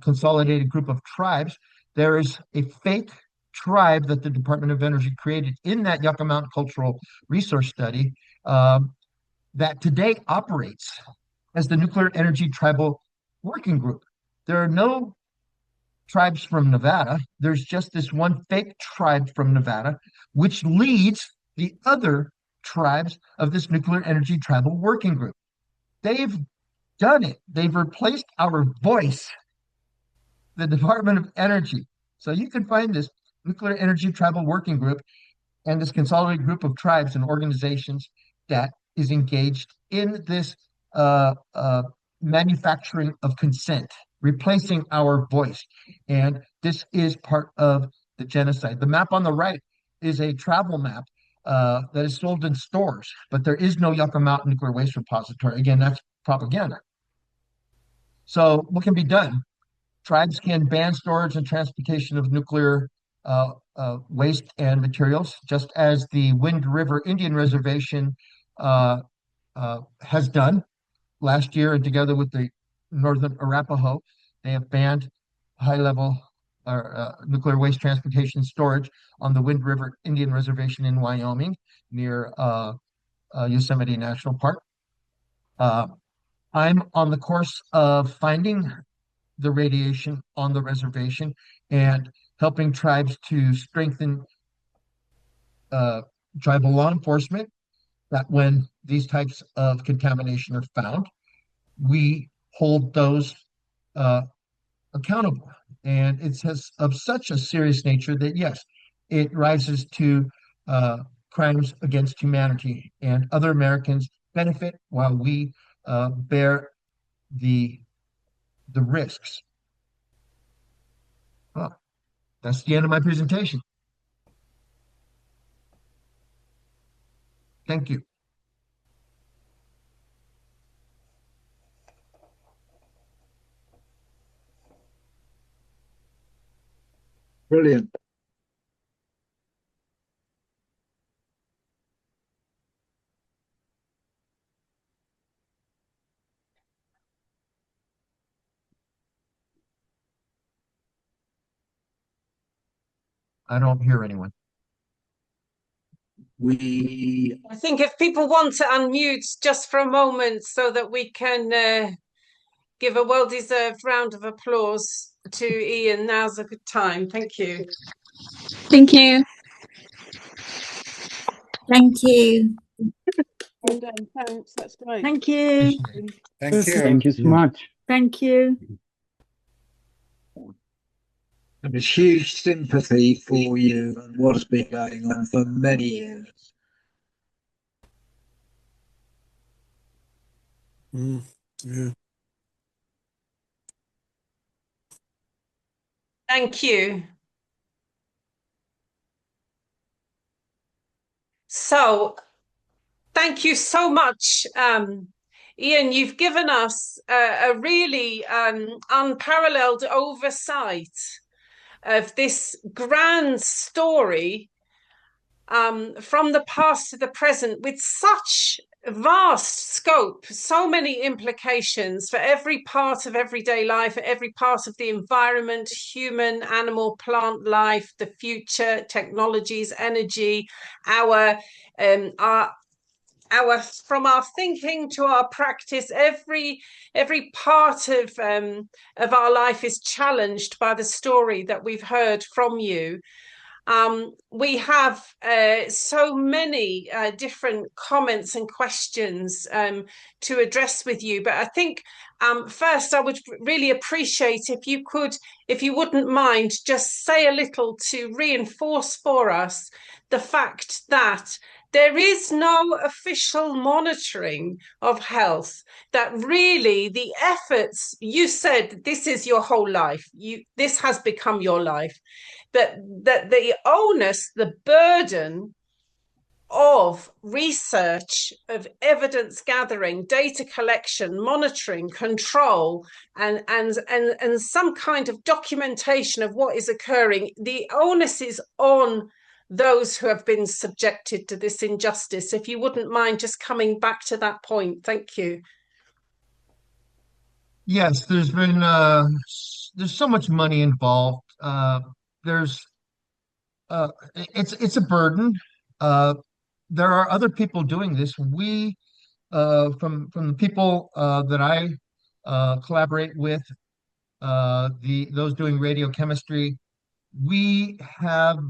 consolidated group of tribes. There is a fake tribe that the Department of Energy created in that Yucca Mountain Cultural Resource Study that today operates as the Nuclear Energy Tribal Working Group. There are no tribes from Nevada. There's just this one fake tribe from Nevada, which leads the other tribes of this Nuclear Energy Tribal Working Group. They've done it. They've replaced our voice the Department of Energy. So you can find this Nuclear Energy Tribal Working Group and this consolidated group of tribes and organizations that is engaged in this manufacturing of consent, replacing our voice. And this is part of the genocide. The map on the right is a travel map that is sold in stores, but there is no Yucca Mountain Nuclear Waste Repository. Again, that's propaganda. So what can be done? Tribes can ban storage and transportation of nuclear waste and materials, just as the Wind River Indian Reservation has done last year, and together with the Northern Arapaho, they have banned high-level nuclear waste transportation storage on the Wind River Indian Reservation in Wyoming, near Yosemite National Park. I'm on the course of finding the radiation on the reservation and helping tribes to strengthen tribal law enforcement, that when these types of contamination are found, we hold those accountable. And it's of such a serious nature that, yes, it rises to crimes against humanity, and other Americans benefit while we bear the risks. Well, that's the end of my presentation. Thank you. Brilliant. I don't hear anyone. I think if people want to unmute just for a moment so that we can give a well-deserved round of applause to Ian, now's a good time. Thank you. Thank you. Thank you. Well done. Thanks. That's great. Thank you. Thank you. Thank you so much. Thank you. And a huge sympathy for you and what has been going on for many years. Yeah. Thank you. So, thank you so much, Ian. You've given us a really unparalleled oversight of this grand story from the past to the present, with such vast scope, so many implications for every part of everyday life, every part of the environment, human, animal, plant life, the future, technologies, energy, our from our thinking to our practice, every part of our life is challenged by the story that we've heard from you. We have so many different comments and questions to address with you, but I think first I would really appreciate if you wouldn't mind, just say a little to reinforce for us the fact that there is no official monitoring of health, that really the efforts, you said this is your whole life, this has become your life, that the onus, the burden of research, of evidence gathering, data collection, monitoring, control, and some kind of documentation of what is occurring, the onus is on those who have been subjected to this injustice. If you wouldn't mind just coming back to that point. Thank you. Yes, there's so much money involved. There's it's a burden. There are other people doing this. We from the people that I collaborate with, those doing radiochemistry, we have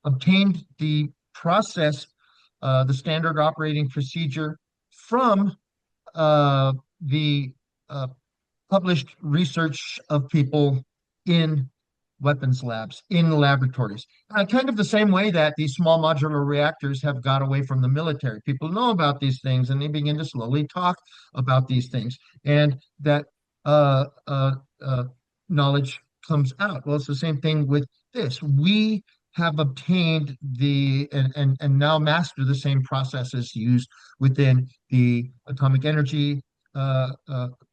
obtained the process, the standard operating procedure from the published research of people in weapons labs, in laboratories. Kind of the same way that these small modular reactors have got away from the military. People know about these things and they begin to slowly talk about these things. And that uh, uh, uh, knowledge comes out. Well, it's the same thing with this. We have obtained and now master the same processes used within the Atomic Energy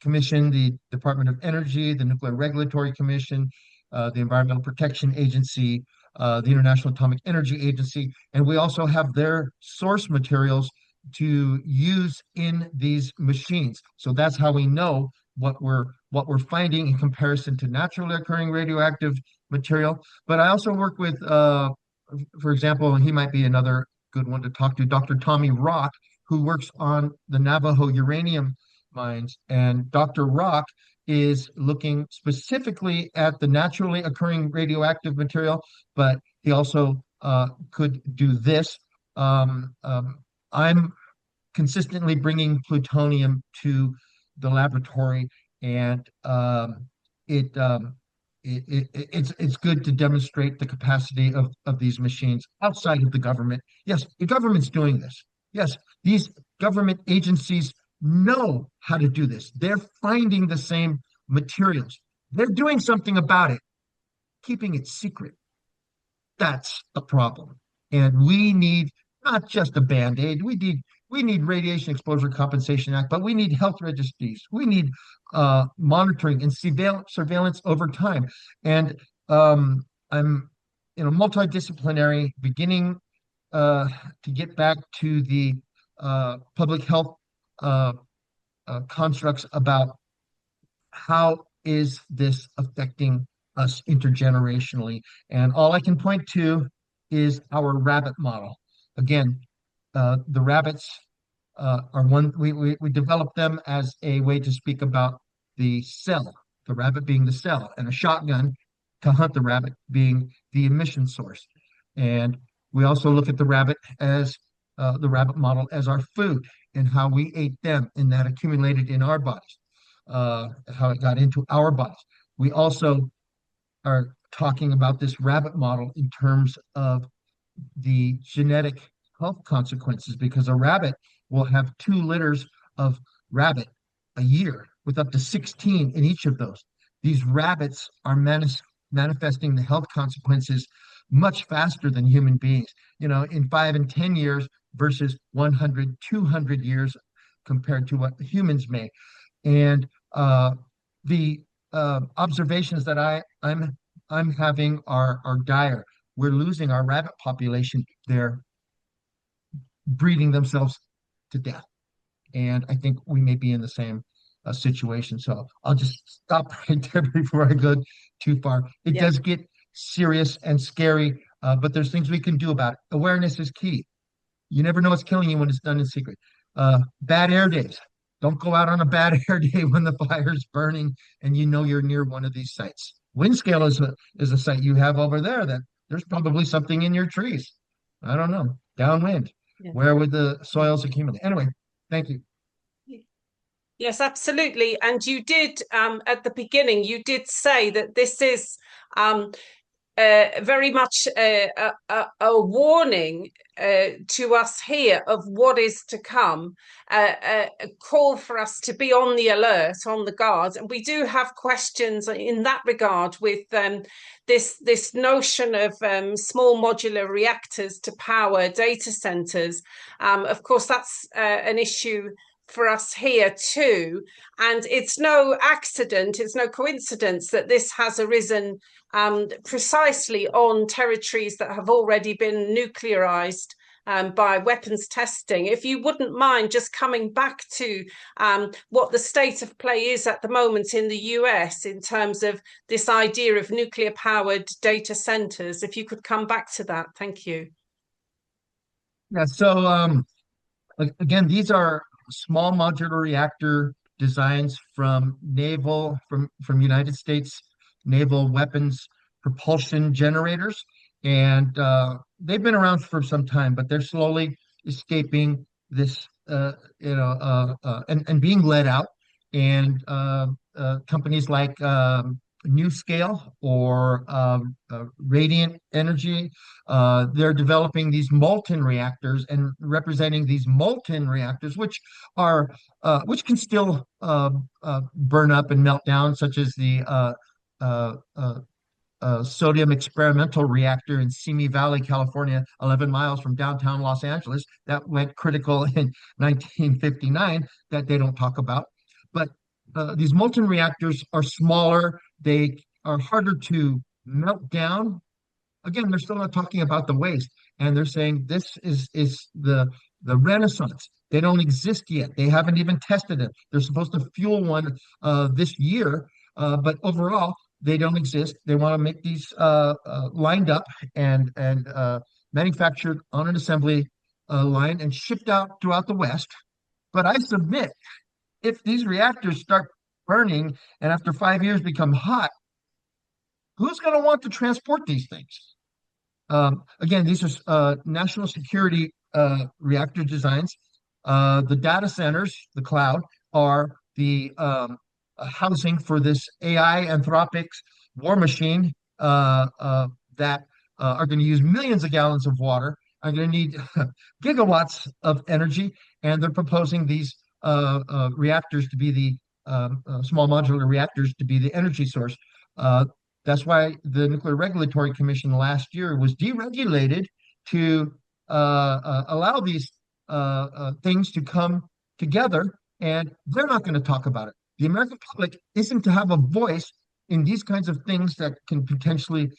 Commission, the Department of Energy, the Nuclear Regulatory Commission, the Environmental Protection Agency, the International Atomic Energy Agency, and we also have their source materials to use in these machines. So that's how we know what we're finding in comparison to naturally occurring radioactive material. But I also work with, for example, and he might be another good one to talk to, Dr. Tommy Rock, who works on the Navajo uranium mines. And Dr. Rock is looking specifically at the naturally occurring radioactive material, but he also could do this. I'm consistently bringing plutonium to the laboratory, and it's good to demonstrate the capacity of these machines outside of the government. Yes, the government's doing this. Yes, these government agencies know how to do this. They're finding the same materials. They're doing something about it, keeping it secret. That's a problem. And we need not just a band-aid. We need Radiation Exposure Compensation Act, but we need health registries. We need monitoring and surveillance over time. And I'm multidisciplinary, beginning to get back to the public health constructs about how is this affecting us intergenerationally. And all I can point to is our rabbit model. Again, the rabbits are one, we developed them as a way to speak about the cell, the rabbit being the cell, and a shotgun to hunt the rabbit being the emission source. And we also look at the rabbit as the rabbit model as our food and how we ate them and that accumulated in our bodies, how it got into our bodies. We also are talking about this rabbit model in terms of the genetic health consequences, because a rabbit will have 2 litters of rabbit a year with up to 16 in each of those. These rabbits are manifesting the health consequences much faster than human beings, in 5 and 10 years versus 100, 200 years compared to what humans may. And the observations that I'm having are dire. We're losing our rabbit population. They're breeding themselves to death. And I think we may be in the same situation. So I'll just stop right there before I go too far. It does get serious and scary, but there's things we can do about it. Awareness is key. You never know what's killing you when it's done in secret. Bad air days. Don't go out on a bad air day when the fire's burning and you're near one of these sites. Wind scale is a site you have over there that there's probably something in your trees. I don't know. Downwind. Yeah. Where would the soils accumulate? Anyway, thank you. Yes, absolutely. And you did, at the beginning, you did say that this is very much a warning to us here of what is to come, a call for us to be on the alert, on the guard. And we do have questions in that regard with this notion of small modular reactors to power data centers. Of course, that's an issue for us here too. And it's no accident, it's no coincidence that this has arisen precisely on territories that have already been nuclearized by weapons testing. If you wouldn't mind just coming back to what the state of play is at the moment in the US in terms of this idea of nuclear powered data centers, if you could come back to that. Thank you. Yeah, so again, these are small modular reactor designs from United States naval weapons propulsion generators, and they've been around for some time, but they're slowly escaping this, and being let out. And companies like NewScale or Radiant Energy, they're developing these molten reactors and representing these molten reactors, which can still burn up and melt down, such as the uh, uh, sodium experimental reactor in Simi Valley, California, 11 miles from downtown Los Angeles, that went critical in 1959, that they don't talk about. But these molten reactors are smaller, they are harder to melt down. Again, they're still not talking about the waste, and they're saying this is the renaissance. They don't exist yet. They haven't even tested it. They're supposed to fuel one this year, but overall, they don't exist. They want to make these lined up and manufactured on an assembly line and shipped out throughout the West. But I submit, if these reactors start burning and after 5 years become hot, who's going to want to transport these things? Again, these are national security reactor designs. The data centers, the cloud, are the housing for this AI Anthropic's war machine that are going to use millions of gallons of water, are going to need gigawatts of energy, and they're proposing these reactors to be the small modular reactors to be the energy source. That's why the Nuclear Regulatory Commission last year was deregulated to allow these things to come together, and they're not going to talk about it. The American public isn't to have a voice in these kinds of things that can potentially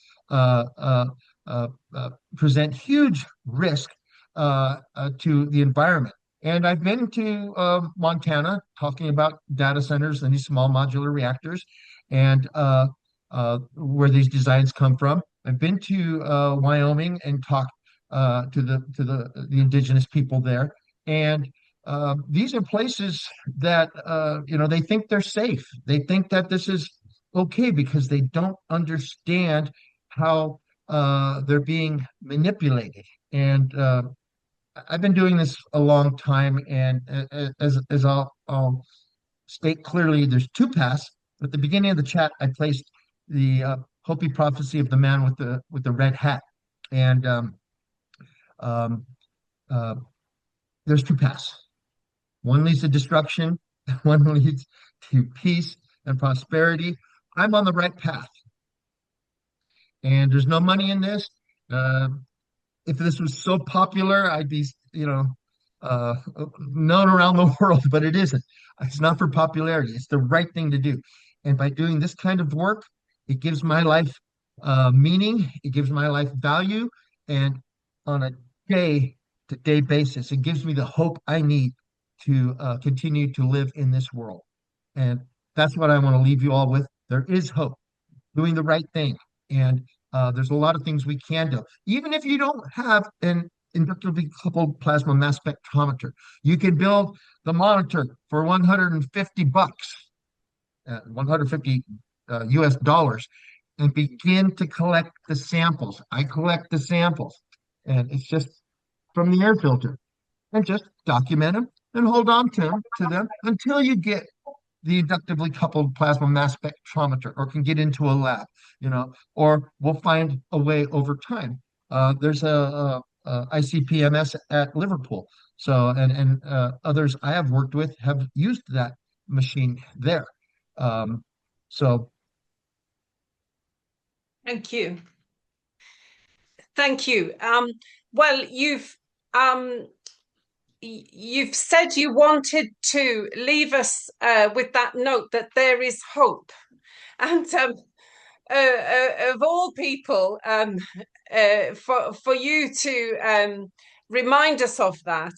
present huge risk to the environment. And I've been to Montana talking about data centers and these small modular reactors and where these designs come from. I've been to Wyoming and talked to the indigenous people there. And these are places that they think they're safe. They think that this is okay because they don't understand how they're being manipulated. And I've been doing this a long time, and as I'll state clearly, there's two paths. At the beginning of the chat, I placed the Hopi prophecy of the man with the red hat, and there's two paths. One leads to destruction, one leads to peace and prosperity. I'm on the right path, and there's no money in this. If this was so popular, I'd be, known around the world, but it isn't. It's not for popularity. It's the right thing to do. And by doing this kind of work, it gives my life meaning. It gives my life value. And on a day-to-day basis, it gives me the hope I need to continue to live in this world. And that's what I want to leave you all with. There is hope, doing the right thing. And there's a lot of things we can do. Even if you don't have an inductively coupled plasma mass spectrometer, you can build the monitor for 150 bucks, 150 US dollars, and begin to collect the samples. I collect the samples, and it's just from the air filter, and just document them and hold on to them until you get the inductively coupled plasma mass spectrometer, or can get into a lab, or we'll find a way over time. There's a ICP-MS at Liverpool. So, and others I have worked with have used that machine there. So. Thank you. Thank you. Well, you've said you wanted to leave us with that note that there is hope, and of all people, for you to remind us of that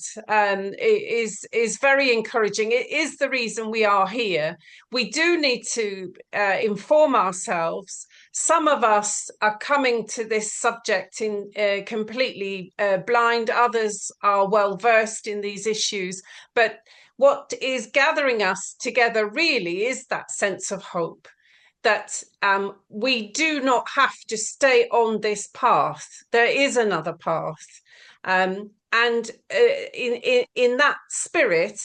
is very encouraging. It is the reason we are here. We do need to inform ourselves. Some of us are coming to this subject in completely blind. Others are well versed in these issues. But what is gathering us together really is that sense of hope, that we do not have to stay on this path. There is another path. And in that spirit,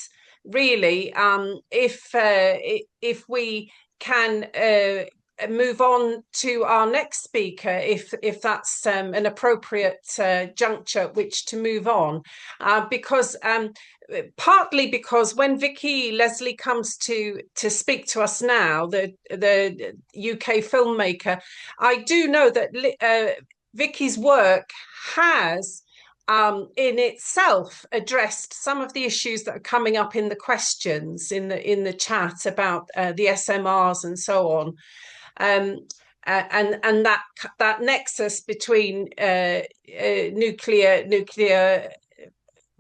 really, if we can move on to our next speaker if that's an appropriate juncture at which to move on, because partly because when Vicky Leslie comes to speak to us now, the UK filmmaker, I do know that Vicky's work has in itself addressed some of the issues that are coming up in the questions in the chat about the SMRs and so on. And that nexus between nuclear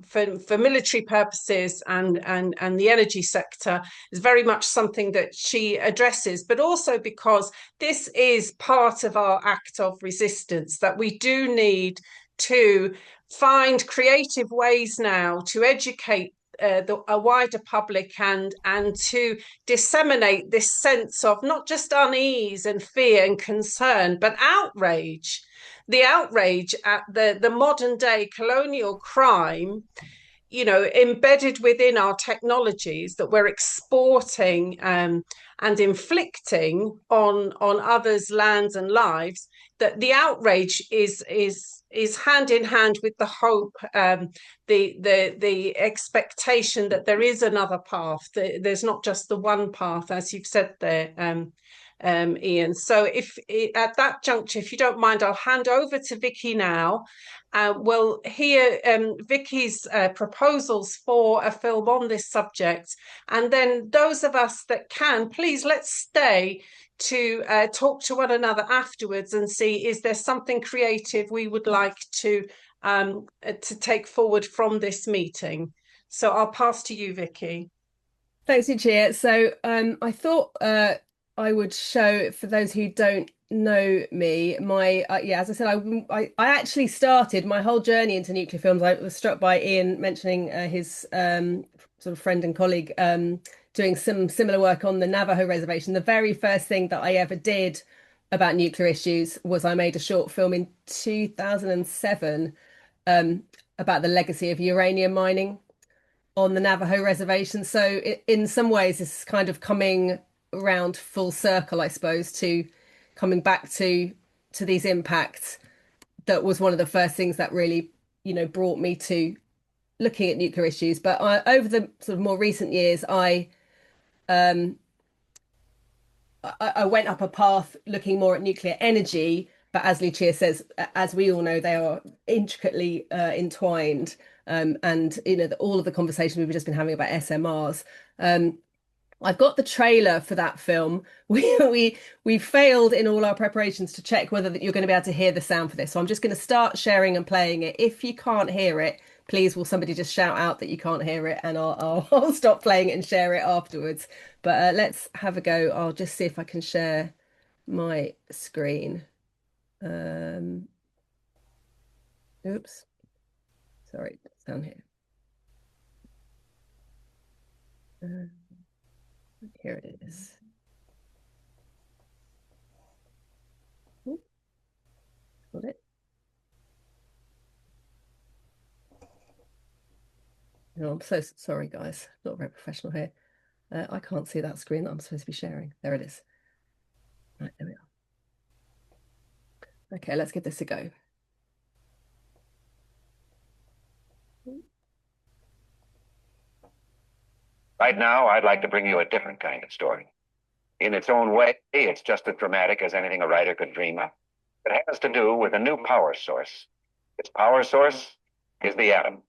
for military purposes and the energy sector is very much something that she addresses, but also because this is part of our act of resistance, that we do need to find creative ways now to educate a wider public and to disseminate this sense of not just unease and fear and concern, but outrage. The outrage at the modern day colonial crime, you know, embedded within our technologies that we're exporting and inflicting on others' lands and lives. That the outrage is hand in hand with the hope, the expectation that there is another path. There's not just the one path, as you've said there, Ian. So if at that juncture, if you don't mind, I'll hand over to Vicky now. We'll hear Vicky's proposals for a film on this subject, and then those of us that can, please let's stay to talk to one another afterwards and see, is there something creative we would like to take forward from this meeting. So I'll pass to you, Vicky. Thanks, Lucia. So I thought I would show, for those who don't know me, my as I said, I actually started my whole journey into nuclear films. I was struck by Ian mentioning his sort of friend and colleague doing some similar work on the Navajo reservation. The very first thing that I ever did about nuclear issues was I made a short film in 2007 about the legacy of uranium mining on the Navajo reservation. So in some ways, this is kind of coming around full circle, I suppose, to coming back to these impacts. That was one of the first things that really, you know, brought me to looking at nuclear issues. But over the sort of more recent years, I went up a path looking more at nuclear energy. But as Lucia says, as we all know, they are intricately entwined. And, you know, all of the conversation we've just been having about SMRs. I've got the trailer for that film. We failed in all our preparations to check whether you're going to be able to hear the sound for this. So I'm just going to start sharing and playing it. If you can't hear it, please will somebody just shout out that you can't hear it, and I'll stop playing it and share it afterwards. But let's have a go. I'll just see if I can share my screen. Oops. Sorry, it's down here. Here it is. Got it. No, I'm so sorry, guys. Not very professional here. I can't see that screen that I'm supposed to be sharing. There it is. Right, there we are. Okay, let's give this a go. Right now, I'd like to bring you a different kind of story. In its own way, it's just as dramatic as anything a writer could dream of. It has to do with a new power source. Its power source is the atom.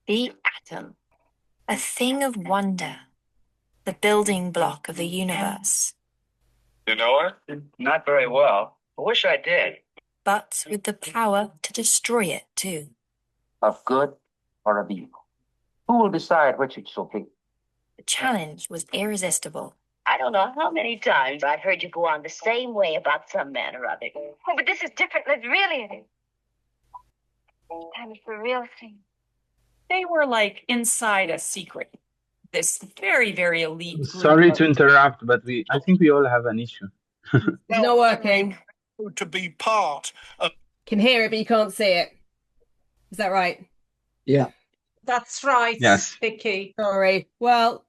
The atom, a thing of wonder, the building block of the universe. You know her? Not very well. I wish I did. But with the power to destroy it too. Of good or of evil? Who will decide which it shall be? The challenge was irresistible. I don't know how many times I've heard you go on the same way about some man or other. Oh, but this is different. It's really it is. Time is the real thing. They were like inside a secret. This very, very elite group. Sorry to interrupt, but I think we all have an issue. It's not working. To be part of. Can hear it, but you can't see it. Is that right? Yeah. That's right. Yes. Vicky. Sorry. Well,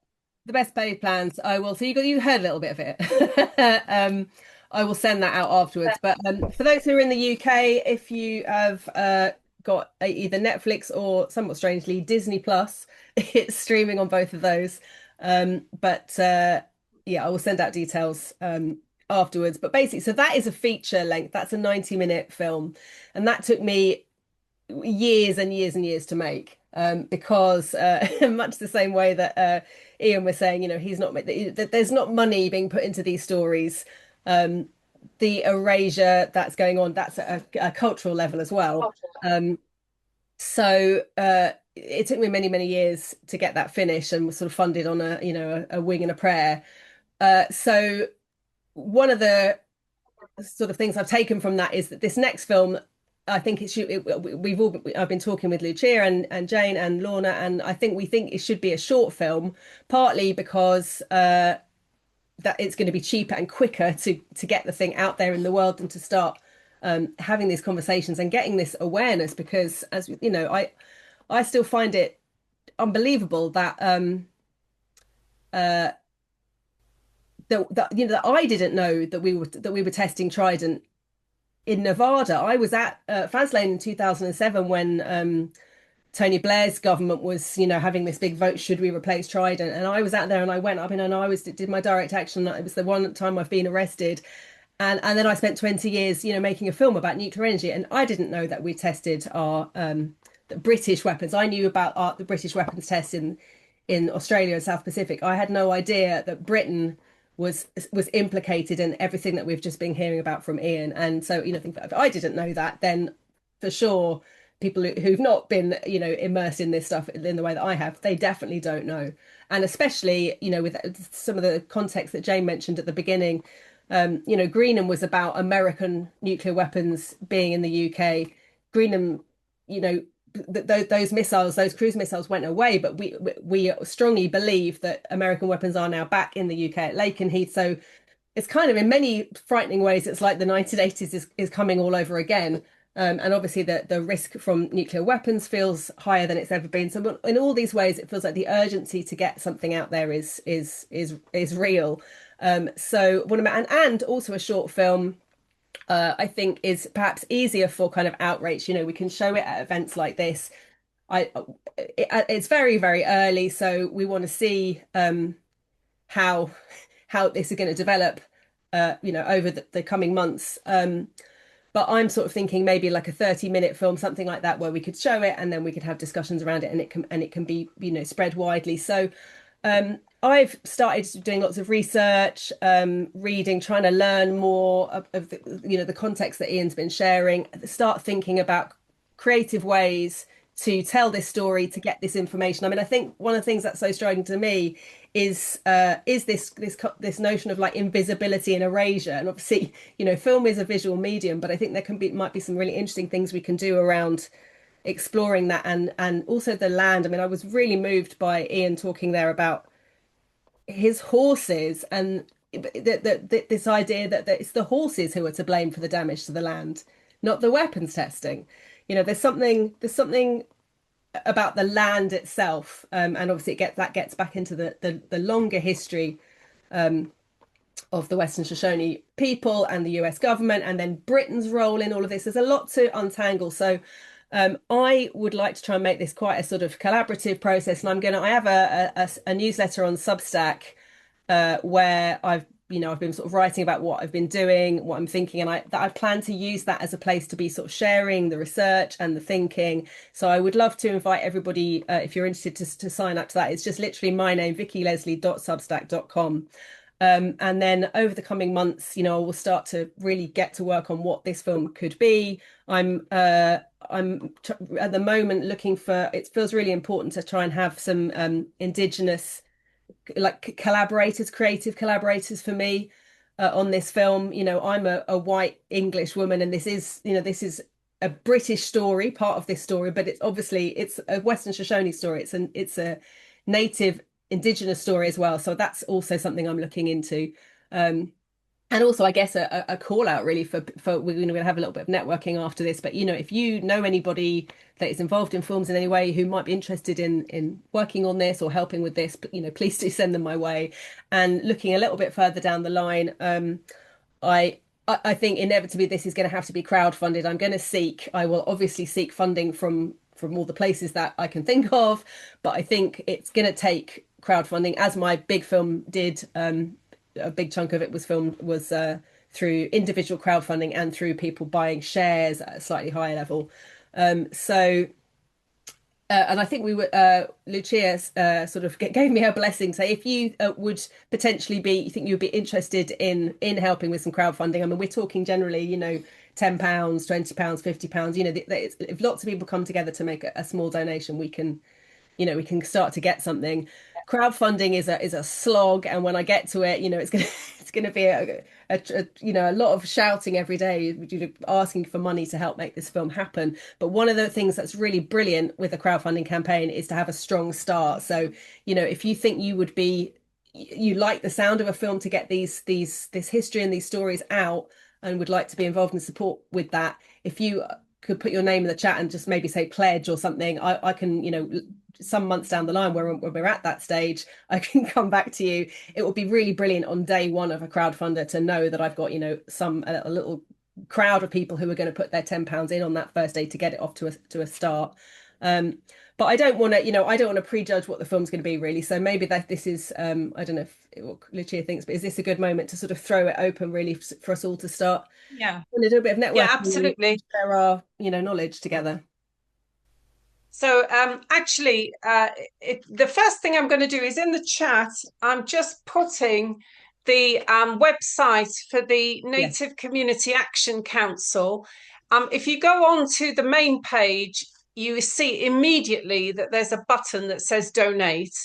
the best paid plans. I will. So you heard a little bit of it. I will send that out afterwards. But for those who are in the UK, if you have got either Netflix or, somewhat strangely, Disney Plus, it's streaming on both of those. But yeah, I will send out details afterwards. But basically, so that is a feature length. That's a 90-minute film, and that took me years and years and years to make. Because much the same way that Ian was saying, he's not, there's not money being put into these stories. The erasure that's going on, that's at a cultural level as well. So it took me many, many years to get that finished, and was sort of funded on a wing and a prayer. So one of the sort of things I've taken from that is that this next film, I think I've been talking with Lucia and Jane and Lorna, and I think we think it should be a short film, partly because that it's going to be cheaper and quicker to get the thing out there in the world and to start having these conversations and getting this awareness, because, as you know, I still find it unbelievable that that I didn't know that we were testing Trident in Nevada. I was at Faslane in 2007 when Tony Blair's government was, having this big vote, should we replace Trident? And I was out there, and I went up and I did my direct action. It was the one time I've been arrested. And then I spent 20 years, making a film about nuclear energy. And I didn't know that we tested our the British weapons. I knew about the British weapons tests in Australia and South Pacific. I had no idea that Britain was implicated in everything that we've just been hearing about from Ian. And so, if I didn't know that, then for sure, people who've not been, immersed in this stuff in the way that I have, they definitely don't know. And especially, with some of the context that Jane mentioned at the beginning, Greenham was about American nuclear weapons being in the UK. Greenham, those missiles, those cruise missiles went away, but we strongly believe that American weapons are now back in the UK at Lakenheath. So it's kind of, in many frightening ways, it's like the 1980s is coming all over again. And obviously the risk from nuclear weapons feels higher than it's ever been. So in all these ways, it feels like the urgency to get something out there is real. So and also a short film, I think, is perhaps easier for kind of outreach. We can show it at events like this. It's very, very early, so we want to see how this is going to develop, over the coming months. But I'm sort of thinking maybe like a 30-minute film, something like that, where we could show it and then we could have discussions around it, and it can be, spread widely. So I've started doing lots of research, reading, trying to learn more of the, the context that Ian's been sharing, start thinking about creative ways to tell this story, to get this information. I mean, I think one of the things that's so striking to me is this notion of like invisibility and erasure. And obviously, film is a visual medium, but I think might be some really interesting things we can do around exploring that, and also the land. I mean, I was really moved by Ian talking there about his horses, and this idea that it's the horses who are to blame for the damage to the land, not the weapons testing. There's something about the land itself, and obviously that gets back into the longer history of the Western Shoshone people and the US government, and then Britain's role in all of this. There's a lot to untangle. So I would like to try and make this quite a sort of collaborative process, and I have a newsletter on Substack where I've been sort of writing about what I've been doing, what I'm thinking, and I plan to use that as a place to be sort of sharing the research and the thinking. So I would love to invite everybody, if you're interested, to sign up to that. It's just literally my name, vickyleslie.substack.com. And then over the coming months, I will start to really get to work on what this film could be. I'm at the moment looking for, it feels really important to try and have some indigenous creative collaborators for me on this film. I'm a white English woman, and this is a British story, part of this story, but it's a Western Shoshone story. It's a native indigenous story as well. So that's also something I'm looking into. And also, I guess a call out really for we're going to have a little bit of networking after this. But if you know anybody that is involved in films in any way who might be interested in working on this or helping with this, please do send them my way. And looking a little bit further down the line, I think inevitably this is going to have to be crowdfunded. I will obviously seek funding from all the places that I can think of, but I think it's going to take crowdfunding, as my big film did. A big chunk of it was through individual crowdfunding and through people buying shares at a slightly higher level. And I think Lucia sort of gave me her blessing. So if you would potentially you think you'd be interested in helping with some crowdfunding, I mean, we're talking generally, £10, £20, £50, if lots of people come together to make a small donation, we can start to get something. Crowdfunding is a slog, and when I get to it, it's gonna be a lot of shouting every day, asking for money to help make this film happen. But one of the things that's really brilliant with a crowdfunding campaign is to have a strong start. So if you think you like the sound of a film, to get this history and these stories out, and would like to be involved in support with that, if you could put your name in the chat and just maybe say pledge or something, I can, some months down the line when we're at that stage, I can come back to you. It would be really brilliant on day one of a crowdfunder to know that I've got, a little crowd of people who are going to put their £10 in on that first day to get it off to a start. But I don't want to prejudge what the film's going to be, really. So maybe this is, I don't know what Lucia thinks, but is this a good moment to sort of throw it open, really, for us all to start? Yeah. Want to do a bit of networking? Yeah, absolutely. Share our, knowledge together. So actually, the first thing I'm going to do is in the chat, I'm just putting the website for the Native Community Action Council. If you go on to the main page, you see immediately that there's a button that says donate.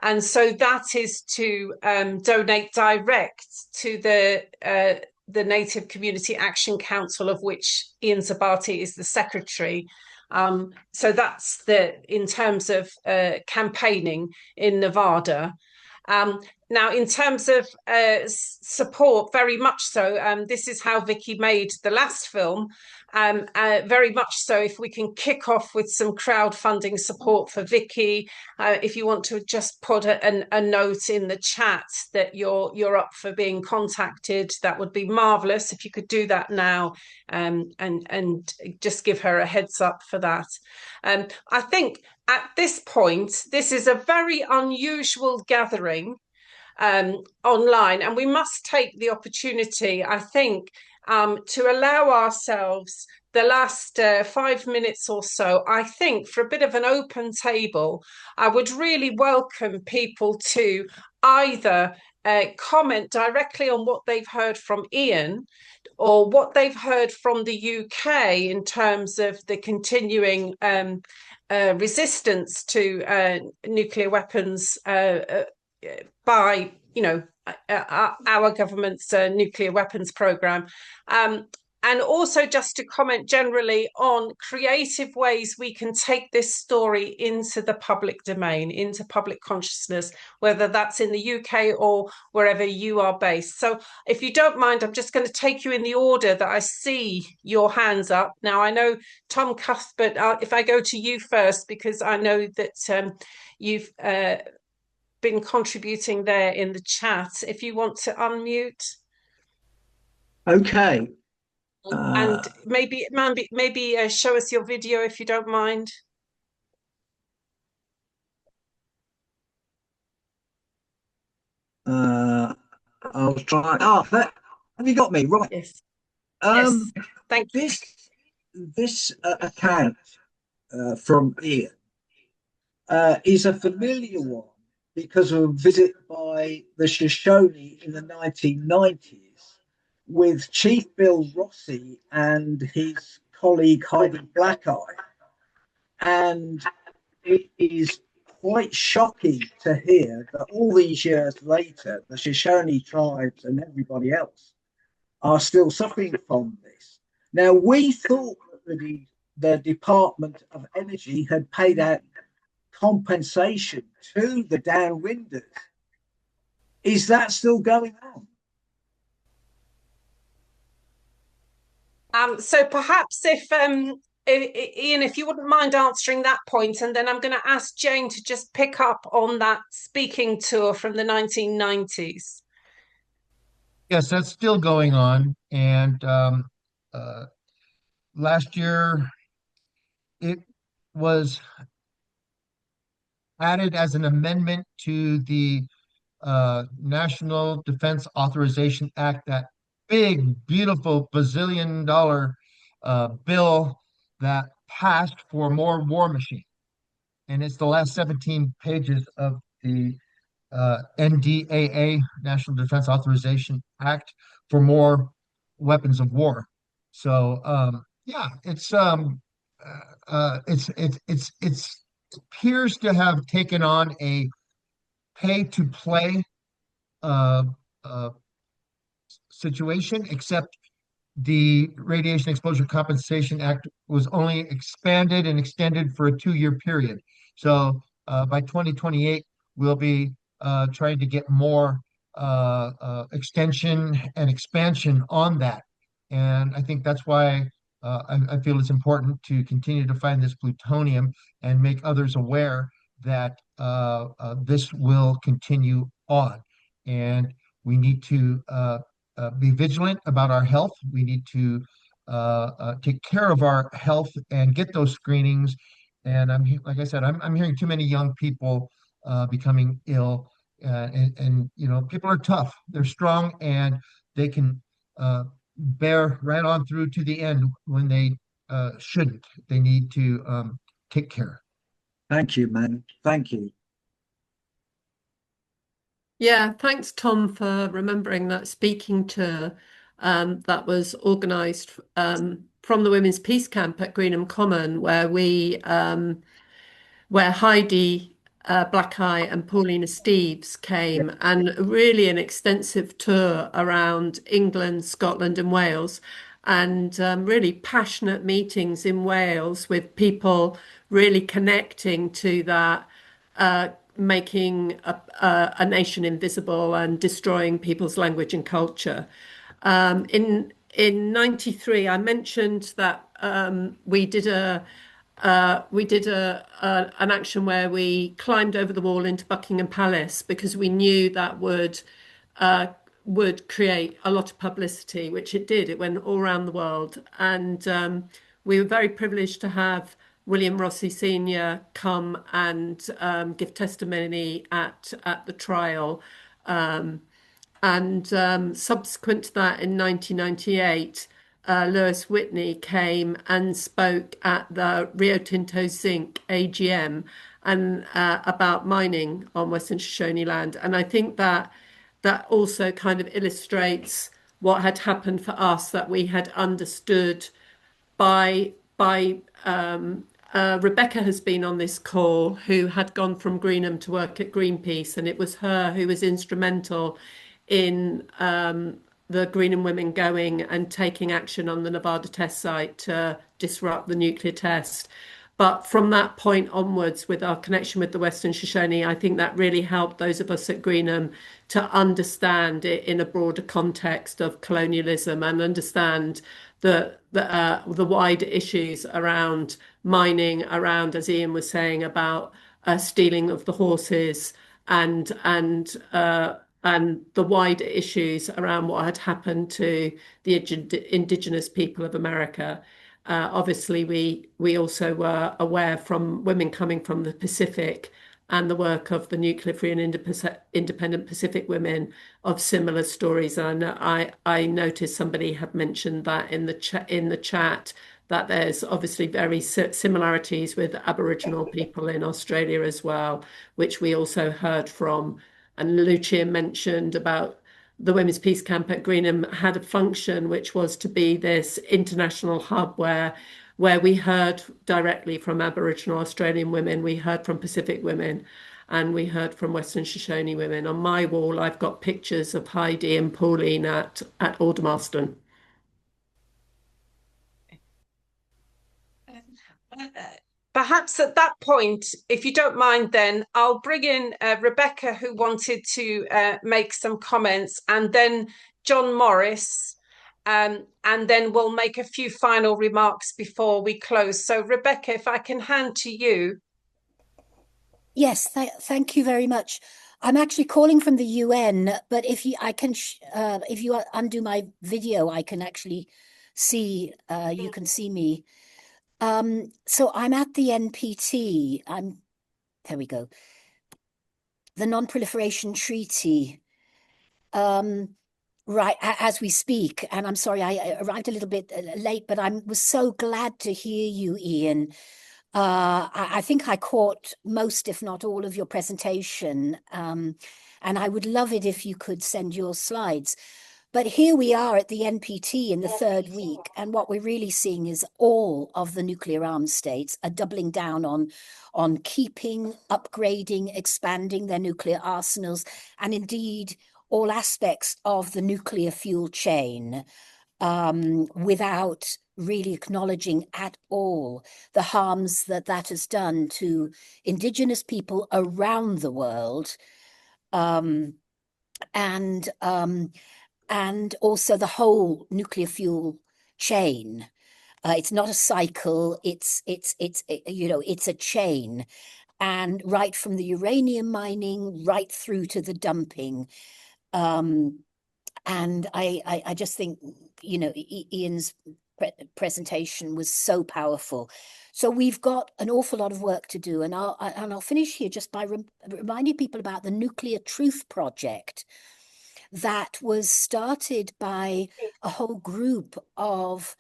And so that is to donate direct to the Native Community Action Council, of which Ian Zabarte is the secretary. So that's in terms of campaigning in Nevada. Now, in terms of support, very much so. This is how Vicky made the last film. Very much so. If we can kick off with some crowdfunding support for Vicky, if you want to just put a note in the chat that you're up for being contacted, that would be marvelous. If you could do that now, and just give her a heads up for that. I think at this point, this is a very unusual gathering online, and we must take the opportunity, I think, to allow ourselves the last 5 minutes or so, I think, for a bit of an open table. I would really welcome people to either comment directly on what they've heard from Ian, or what they've heard from the UK in terms of the continuing resistance to nuclear weapons by our government's nuclear weapons program, and also just to comment generally on creative ways we can take this story into the public domain, into public consciousness, whether that's in the UK or wherever you are based. So if you don't mind, I'm just going to take you in the order that I see your hands up. Now, I know Tom Cuthbert, if I go to you first, because I know that you've been contributing there in the chat. If you want to unmute. Okay. And maybe show us your video if you don't mind. I'll try. Have you got me right? Yes. Yes. Thank you. This account from Ian is a familiar one because of a visit by the Shoshone in the 1990s with Chief Bill Rossi and his colleague Heidi Blackeye. And it is quite shocking to hear that all these years later, the Shoshone tribes and everybody else are still suffering from this. Now, we thought that the Department of Energy had paid out compensation to the downwinders. Is that still going on? So perhaps if Ian, if you wouldn't mind answering that point, and then I'm going to ask Jane to just pick up on that speaking tour from the 1990s. Yes, that's still going on. And uh, last year it was added as an amendment to the National Defense Authorization Act, that big, beautiful bazillion-dollar bill that passed for more war machine. And it's the last 17 pages of the NDAA, National Defense Authorization Act, for more weapons of war. So yeah, it's appears to have taken on a pay to play uh, uh, situation, except the Radiation Exposure Compensation Act was only expanded and extended for a 2-year period. So by 2028, we'll be trying to get more extension and expansion on that. And I think that's why I feel it's important to continue to find this plutonium and make others aware that this will continue on. And we need to be vigilant about our health. We need to take care of our health and get those screenings. And like I said, I'm hearing too many young people becoming ill. And you know, people are tough. They're strong, and they can bear right on through to the end when they shouldn't. They need to take care. Thank you, man. Thank you. Yeah, thanks, Tom, for remembering that speaking tour that was organised from the Women's Peace Camp at Greenham Common, where where Heidi Blackeye and Paulina Steeves came, and really an extensive tour around England, Scotland, and Wales, and really passionate meetings in Wales with people really connecting to that. Making a nation invisible and destroying people's language and culture. In '93, I mentioned that we did an action where we climbed over the wall into Buckingham Palace, because we knew that would create a lot of publicity, which it did. It went all around the world, and we were very privileged to have William Rossi Sr. come and give testimony at the trial. Subsequent to that, in 1998, Lewis Whitney came and spoke at the Rio Tinto Zinc AGM and about mining on Western Shoshone land. And I think that also kind of illustrates what had happened for us, that we had understood by Rebecca has been on this call, who had gone from Greenham to work at Greenpeace, and it was her who was instrumental in the Greenham women going and taking action on the Nevada test site to disrupt the nuclear test. But from that point onwards, with our connection with the Western Shoshone, I think that really helped those of us at Greenham to understand it in a broader context of colonialism, and understand the wider issues around mining, around, as Ian was saying, about stealing of the horses, and the wider issues around what had happened to the indigenous people of America. Obviously, we also were aware, from women coming from the Pacific and the work of the Nuclear Free and Independent Pacific women, of similar stories. And I noticed somebody had mentioned that in the chat, that there's obviously very similarities with Aboriginal people in Australia as well, which we also heard from. And Lucia mentioned about the Women's Peace Camp at Greenham had a function which was to be this international hub where we heard directly from Aboriginal Australian women, we heard from Pacific women, and we heard from Western Shoshone women. On my wall, I've got pictures of Heidi and Pauline at Aldermaston. Perhaps at that point, if you don't mind, then I'll bring in Rebecca, who wanted to make some comments, and then John Morris, and then we'll make a few final remarks before we close. So, Rebecca, if I can hand to you. Yes, thank you very much. I'm actually calling from the UN, but if you undo my video, I can actually see, you can see me. So I'm at the NPT. There we go. The Non-Proliferation Treaty. Right, as we speak, and I'm sorry I arrived a little bit late, but I was so glad to hear you, Ian. I think I caught most, if not all, of your presentation, and I would love it if you could send your slides. But here we are at the NPT in the third week, and what we're really seeing is all of the nuclear arms states are doubling down on keeping, upgrading, expanding their nuclear arsenals, and indeed all aspects of the nuclear fuel chain, without really acknowledging at all the harms that has done to indigenous people around the world, and also the whole nuclear fuel chain. It's not a cycle, it's a chain, and right from the uranium mining right through to the dumping. And I just think, Ian's presentation was so powerful. So we've got an awful lot of work to do, and I'll finish here just by reminding people about the Nuclear Truth Project that was started by a whole group of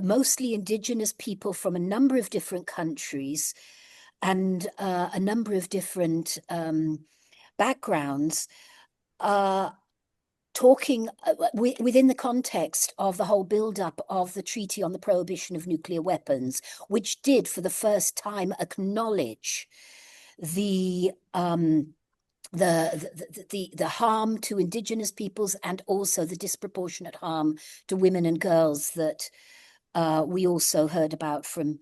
mostly indigenous people from a number of different countries and a number of different backgrounds, talking within the context of the whole build-up of the Treaty on the Prohibition of Nuclear Weapons, which did for the first time acknowledge the harm to indigenous peoples and also the disproportionate harm to women and girls that we also heard about from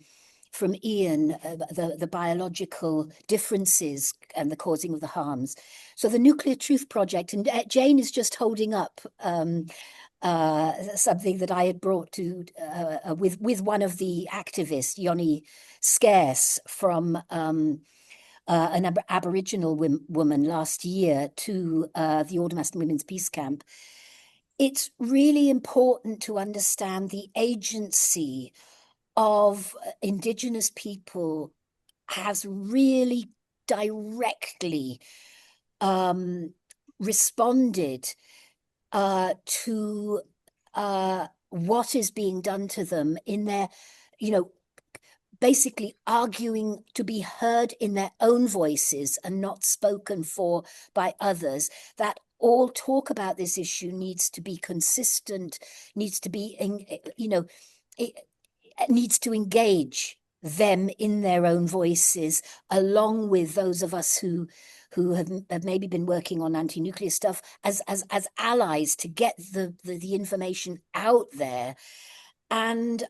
Ian, the biological differences and the causing of the harms. So the Nuclear Truth Project, and Jane is just holding up something that I had brought to with one of the activists, Yoni Scarce, from an Aboriginal woman last year to the Aldermaston Women's Peace Camp. It's really important to understand the agency of indigenous people has really directly responded to what is being done to them in their, basically arguing to be heard in their own voices and not spoken for by others. That all talk about this issue needs to be consistent, needs to be, needs to engage them in their own voices, along with those of us who have maybe been working on anti-nuclear stuff as allies to get the information out there, and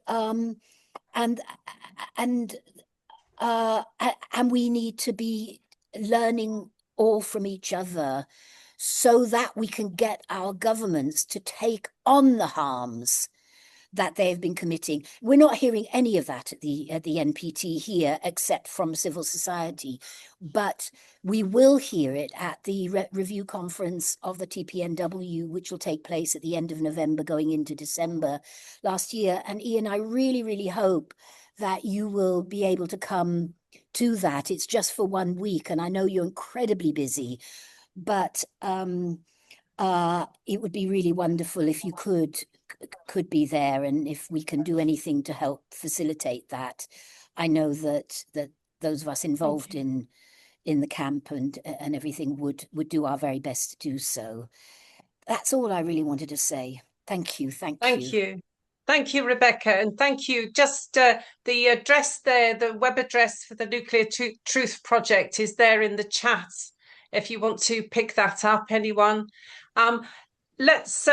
we need to be learning all from each other so that we can get our governments to take on the harms that they have been committing. We're not hearing any of that at the NPT here, except from civil society, but we will hear it at the review conference of the TPNW, which will take place at the end of November, going into December last year. And Ian, I really, really hope that you will be able to come to that. It's just for 1 week, and I know you're incredibly busy, but it would be really wonderful if you could be there, and if we can do anything to help facilitate that. I know that those of us involved in the camp and everything would do our very best to do so. That's all I really wanted to say. Thank you. Thank you. Thank you, Rebecca, and thank you. Just the address there, the web address for the Nuclear Truth Project is there in the chat if you want to pick that up, anyone. Let's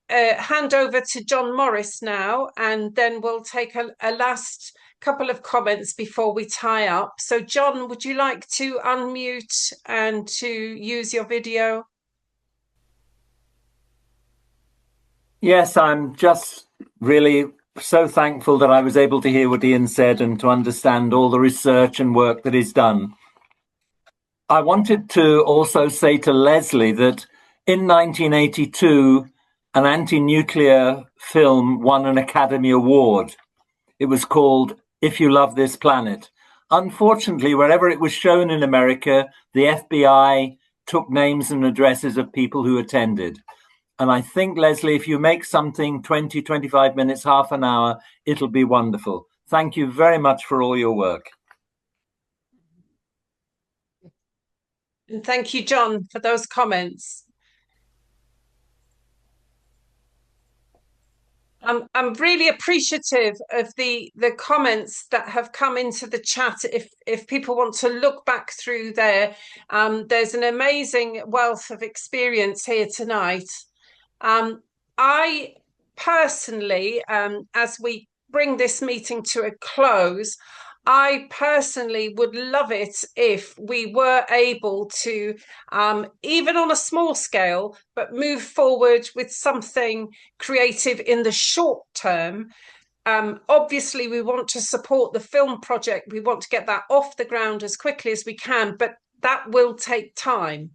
hand over to John Morris now, and then we'll take a last couple of comments before we tie up. So John, would you like to unmute and to use your video? Yes, I'm just really so thankful that I was able to hear what Ian said and to understand all the research and work that is done. I wanted to also say to Leslie that in 1982, an anti-nuclear film won an Academy Award. It was called If You Love This Planet. Unfortunately, wherever it was shown in America, the FBI took names and addresses of people who attended. And I think, Leslie, if you make something 20, 25 minutes, half an hour, it'll be wonderful. Thank you very much for all your work. And thank you, John, for those comments. I'm really appreciative of the comments that have come into the chat. If people want to look back through there, there's an amazing wealth of experience here tonight. I personally, as we bring this meeting to a close, I personally would love it if we were able to, even on a small scale, but move forward with something creative in the short term. Obviously, we want to support the film project. We want to get that off the ground as quickly as we can, but that will take time.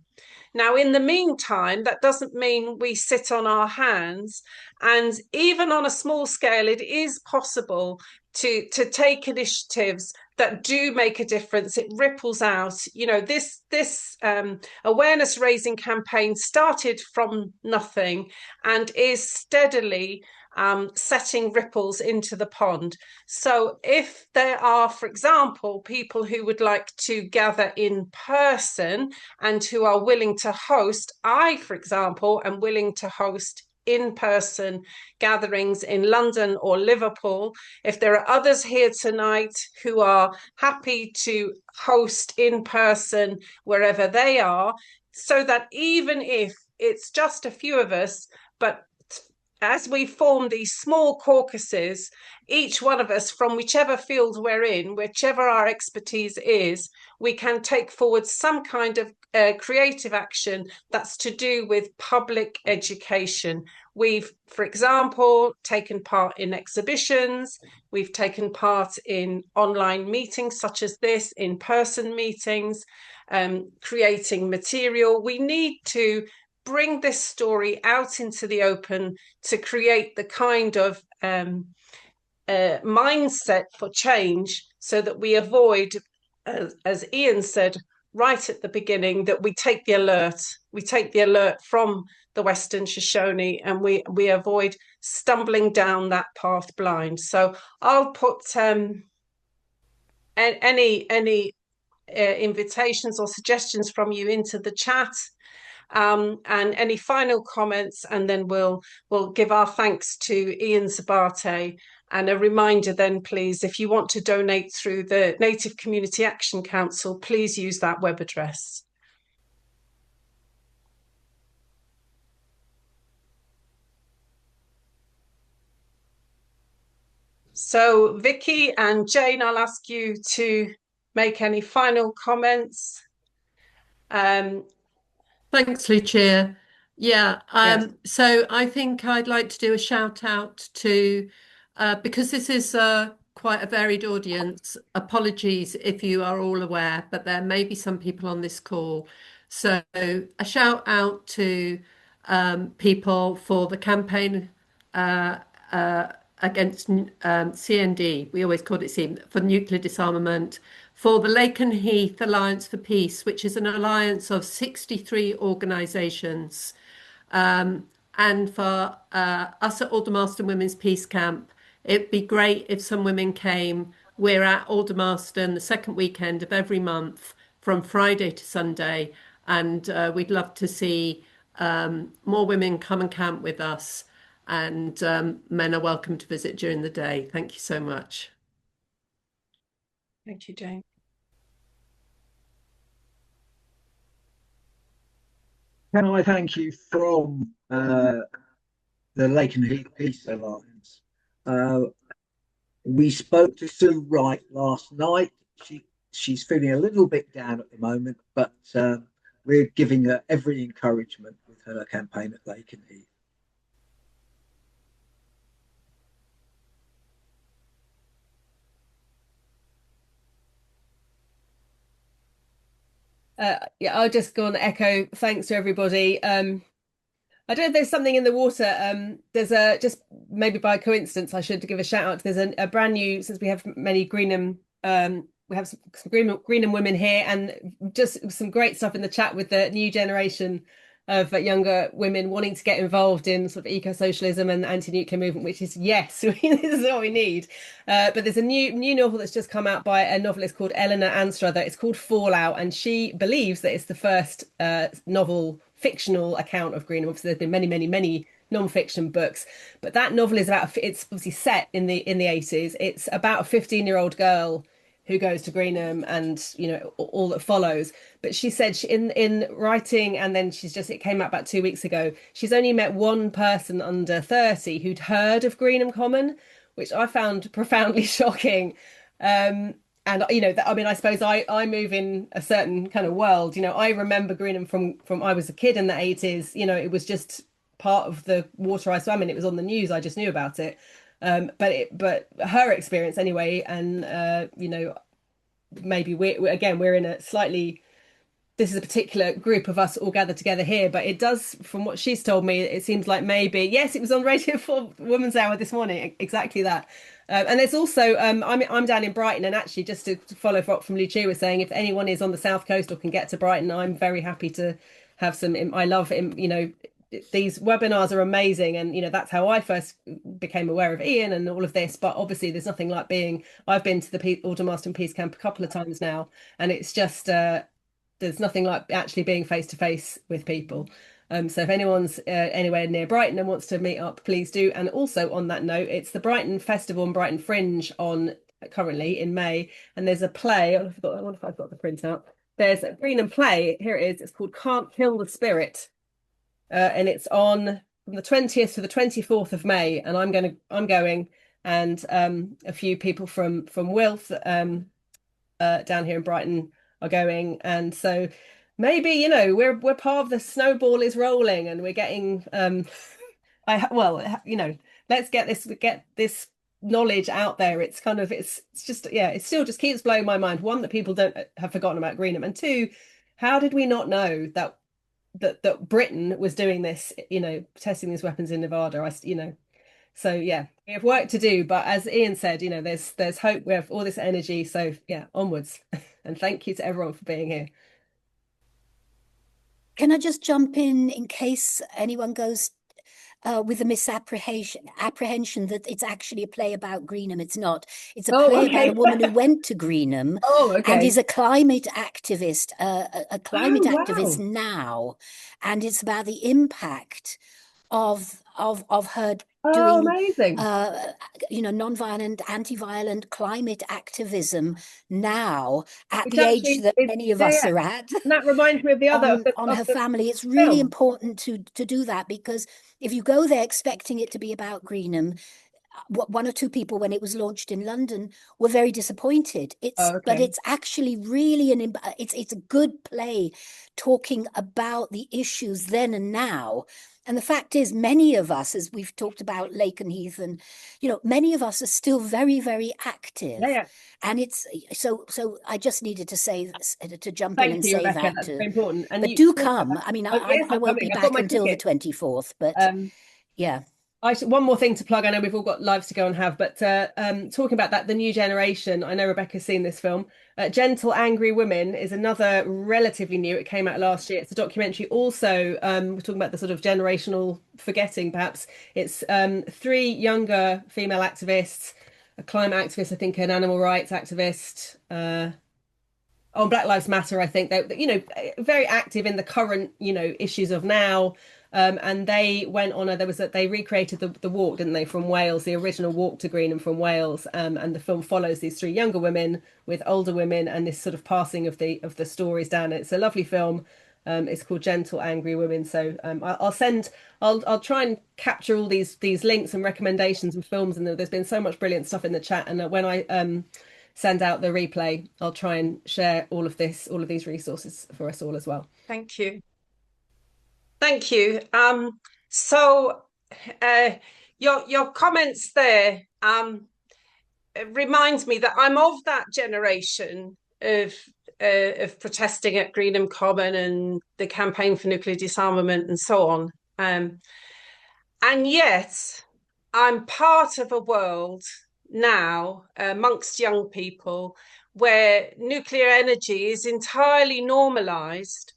Now, in the meantime, that doesn't mean we sit on our hands. And even on a small scale, it is possible to take initiatives that do make a difference. It ripples out. You know, this awareness raising campaign started from nothing and is steadily setting ripples into the pond. So if there are, for example, people who would like to gather in person and who are willing to host, I, for example, am willing to host in-person gatherings in London or Liverpool. If there are others here tonight who are happy to host in person wherever they are, so that even if it's just a few of us, but as we form these small caucuses, each one of us from whichever field we're in, whichever our expertise is, we can take forward some kind of creative action that's to do with public education. We've, for example, taken part in exhibitions, we've taken part in online meetings such as this, in-person meetings, creating material. We need to bring this story out into the open to create the kind of mindset for change so that we avoid, as Ian said right at the beginning, that we take the alert from the Western Shoshone and we avoid stumbling down that path blind. So I'll put any invitations or suggestions from you into the chat. And any final comments, and then we'll give our thanks to Ian Zabarte. And a reminder then, please, if you want to donate through the Native Community Action Council, please use that web address. So Vicky and Jane, I'll ask you to make any final comments. Thanks, Lucia. Yeah, yes. So I think I'd like to do a shout out to, because this is quite a varied audience, apologies if you are all aware, but there may be some people on this call. So a shout out to people for the campaign against CND, we always called it CND, for nuclear disarmament, for the Lake and Heath Alliance for Peace, which is an alliance of 63 organisations, and for us at Aldermaston Women's Peace Camp. It'd be great if some women came. We're at Aldermaston the second weekend of every month from Friday to Sunday, and we'd love to see more women come and camp with us, and men are welcome to visit during the day. Thank you so much. Thank you, Jane. Can I thank you from the Lake and Heath Peace Alliance? We spoke to Sue Wright last night. She's feeling a little bit down at the moment, but we're giving her every encouragement with her campaign at Lake and Heath. Yeah, I'll just go on echo. Thanks to everybody. I don't know if there's something in the water. There's just maybe by coincidence, I should give a shout out. There's a brand new, since we have many Greenham, we have some Greenham women here, and just some great stuff in the chat with the new generation of younger women wanting to get involved in sort of eco-socialism and anti-nuclear movement, which is, yes, this is what we need. But there's a new novel that's just come out by a novelist called Eleanor Anstruther. It's called Fallout, and she believes that it's the first novel fictional account of Greenham. Obviously, there's been many non-fiction books, but that novel is about, it's obviously set in the 80s. It's about a 15-year-old girl who goes to Greenham and, you know, all that follows. But she said in writing, and then it came out about 2 weeks ago, she's only met one person under 30 who'd heard of Greenham Common, which I found profoundly shocking. And, you know, I mean, I suppose I move in a certain kind of world. You know, I remember Greenham from I was a kid in the 80s. You know, it was just part of the water I swam in. It was on the news. I just knew about it. But her experience anyway, and you know, maybe we're in a slightly, this is a particular group of us all gathered together here, but it does, from what she's told me, it seems like maybe, yes, it was on Radio 4 Women's Hour this morning, exactly that. And there's also, I'm down in Brighton, and actually just to follow up from Lucia was saying, if anyone is on the south coast or can get to Brighton, I'm very happy to have some, I love, you know, these webinars are amazing, and you know, that's how I first became aware of Ian and all of this. But obviously there's nothing like I've been to the Aldermaston Peace Camp a couple of times now, and it's just there's nothing like actually being face to face with people. So if anyone's anywhere near Brighton and wants to meet up, please do. And also on that note, it's the Brighton Festival and Brighton Fringe on currently in May, and there's a play. I wonder if I've got the print out. There's a Greenham play. Here it is. It's called Can't Kill the Spirit. And it's on from the 20th to the 24th of May, and I'm going, and a few people from Wilth down here in Brighton are going, and so maybe, you know, we're part of the snowball is rolling, and we're getting you know, let's get this knowledge out there. It's kind of it's just, yeah, it still just keeps blowing my mind. One, that people don't have forgotten about Greenham, and two, how did we not know that Britain was doing this, you know, testing these weapons in Nevada? You know, so yeah, we have work to do, but as Ian said, you know, there's hope. We have all this energy, so yeah, onwards. And thank you to everyone for being here. Can I just jump in case anyone goes with a misapprehension that it's actually a play about Greenham? It's not. It's a play about a woman who went to Greenham and is a climate activist, a climate activist now, and it's about the impact of her doing amazing. You know, non-violent, anti-violent climate activism now at the age that many of us are at. And that reminds me of the other on her family. It's really important to do that, because if you go there expecting it to be about Greenham, one or two people when it was launched in London were very disappointed. But it's actually really it's a good play talking about the issues then and now. And the fact is, many of us, as we've talked about Lake and Heath, and you know, many of us are still very, very active. And it's so I just needed to say this, to jump in and say Rebecca, that. that's very important. And but do come. I mean, I won't be back until the 24th, but yeah. One more thing to plug. I know we've all got lives to go and have, but talking about that, the new generation, I know Rebecca's seen this film. Gentle Angry Women is another relatively new. It came out last year. It's a documentary. Also, we're talking about the sort of generational forgetting, perhaps. It's 3 younger female activists, a climate activist, I think, an animal rights activist, on Black Lives Matter, I think. They, you know, very active in the current, you know, issues of now. And they went on they recreated the walk, didn't they, from Wales, the original walk to Greenham from Wales, and the film follows these 3 younger women with older women, and this sort of passing of the stories down. It's a lovely film. It's called Gentle Angry Women. So I'll try and capture all these links and recommendations and films, and there's been so much brilliant stuff in the chat, and when I send out the replay, I'll try and share all of these resources for us all as well. Thank you. Thank you. So your comments there reminds me that I'm of that generation of of protesting at Greenham Common and the campaign for nuclear disarmament and so on. And yet, I'm part of a world now amongst young people where nuclear energy is entirely normalized,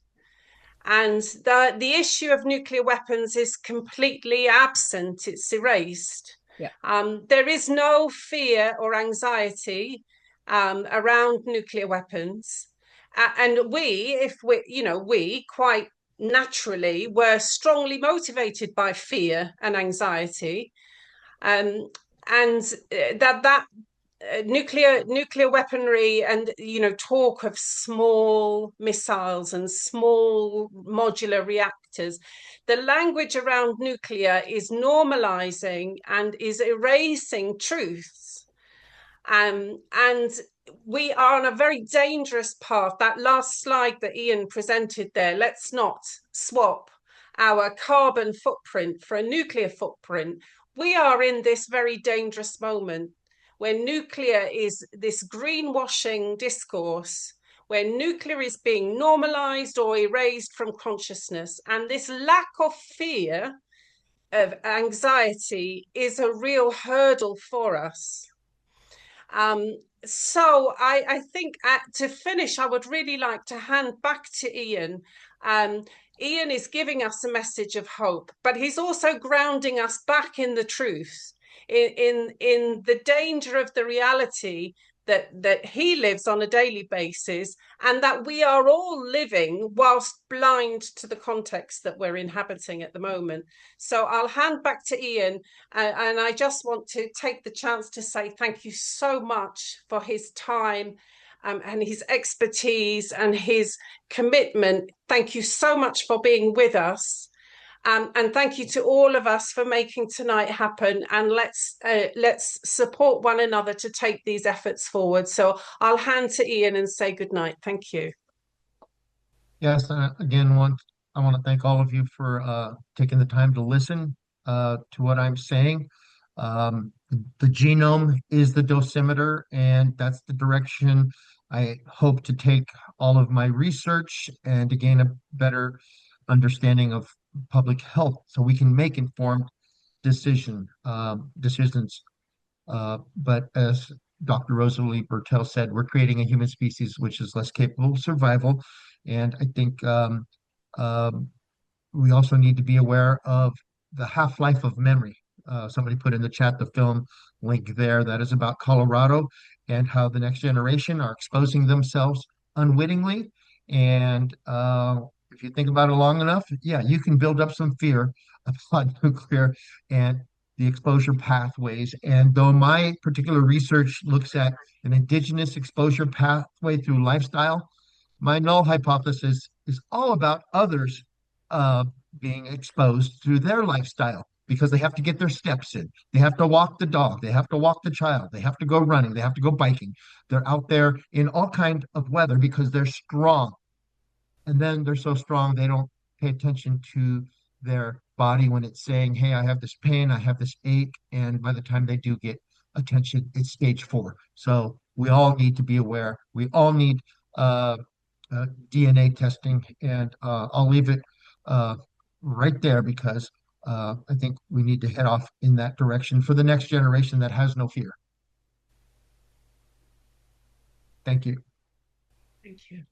and the issue of nuclear weapons is completely absent. It's erased. Yeah. There is no fear or anxiety around nuclear weapons. And we quite naturally were strongly motivated by fear and anxiety. And that nuclear weaponry and talk of small missiles and small modular reactors, the language around nuclear is normalizing and is erasing truths, and we are on a very dangerous path. That last slide that Ian presented there, let's not swap our carbon footprint for a nuclear footprint. We are in this very dangerous moment where nuclear is this greenwashing discourse, where nuclear is being normalized or erased from consciousness. And this lack of fear, of anxiety, is a real hurdle for us. So I think to finish, I would really like to hand back to Ian. Ian is giving us a message of hope, but he's also grounding us back in the truth, in the danger of the reality that he lives on a daily basis, and that we are all living whilst blind to the context that we're inhabiting at the moment. So I'll hand back to Ian, and I just want to take the chance to say thank you so much for his time and his expertise and his commitment. Thank you so much for being with us. And thank you to all of us for making tonight happen. And let's support one another to take these efforts forward. So I'll hand to Ian and say good night. Thank you. Yes, again, I want to thank all of you for taking the time to listen to what I'm saying. The genome is the dosimeter, and that's the direction I hope to take all of my research and to gain a better understanding of public health so we can make informed decisions. But as Dr. Rosalie Bertel said, we're creating a human species which is less capable of survival. And I think we also need to be aware of the half-life of memory. Somebody put in the chat the film link there that is about Colorado and how the next generation are exposing themselves unwittingly. And if you think about it long enough, yeah, you can build up some fear about nuclear and the exposure pathways. And though my particular research looks at an indigenous exposure pathway through lifestyle, my null hypothesis is all about others being exposed through their lifestyle, because they have to get their steps in. They have to walk the dog. They have to walk the child. They have to go running. They have to go biking. They're out there in all kinds of weather because they're strong. And then they're so strong, they don't pay attention to their body when it's saying, hey, I have this pain, I have this ache. And by the time they do get attention, it's stage 4. So we all need to be aware. We all need DNA testing. And I'll leave it right there because I think we need to head off in that direction for the next generation that has no fear. Thank you. Thank you.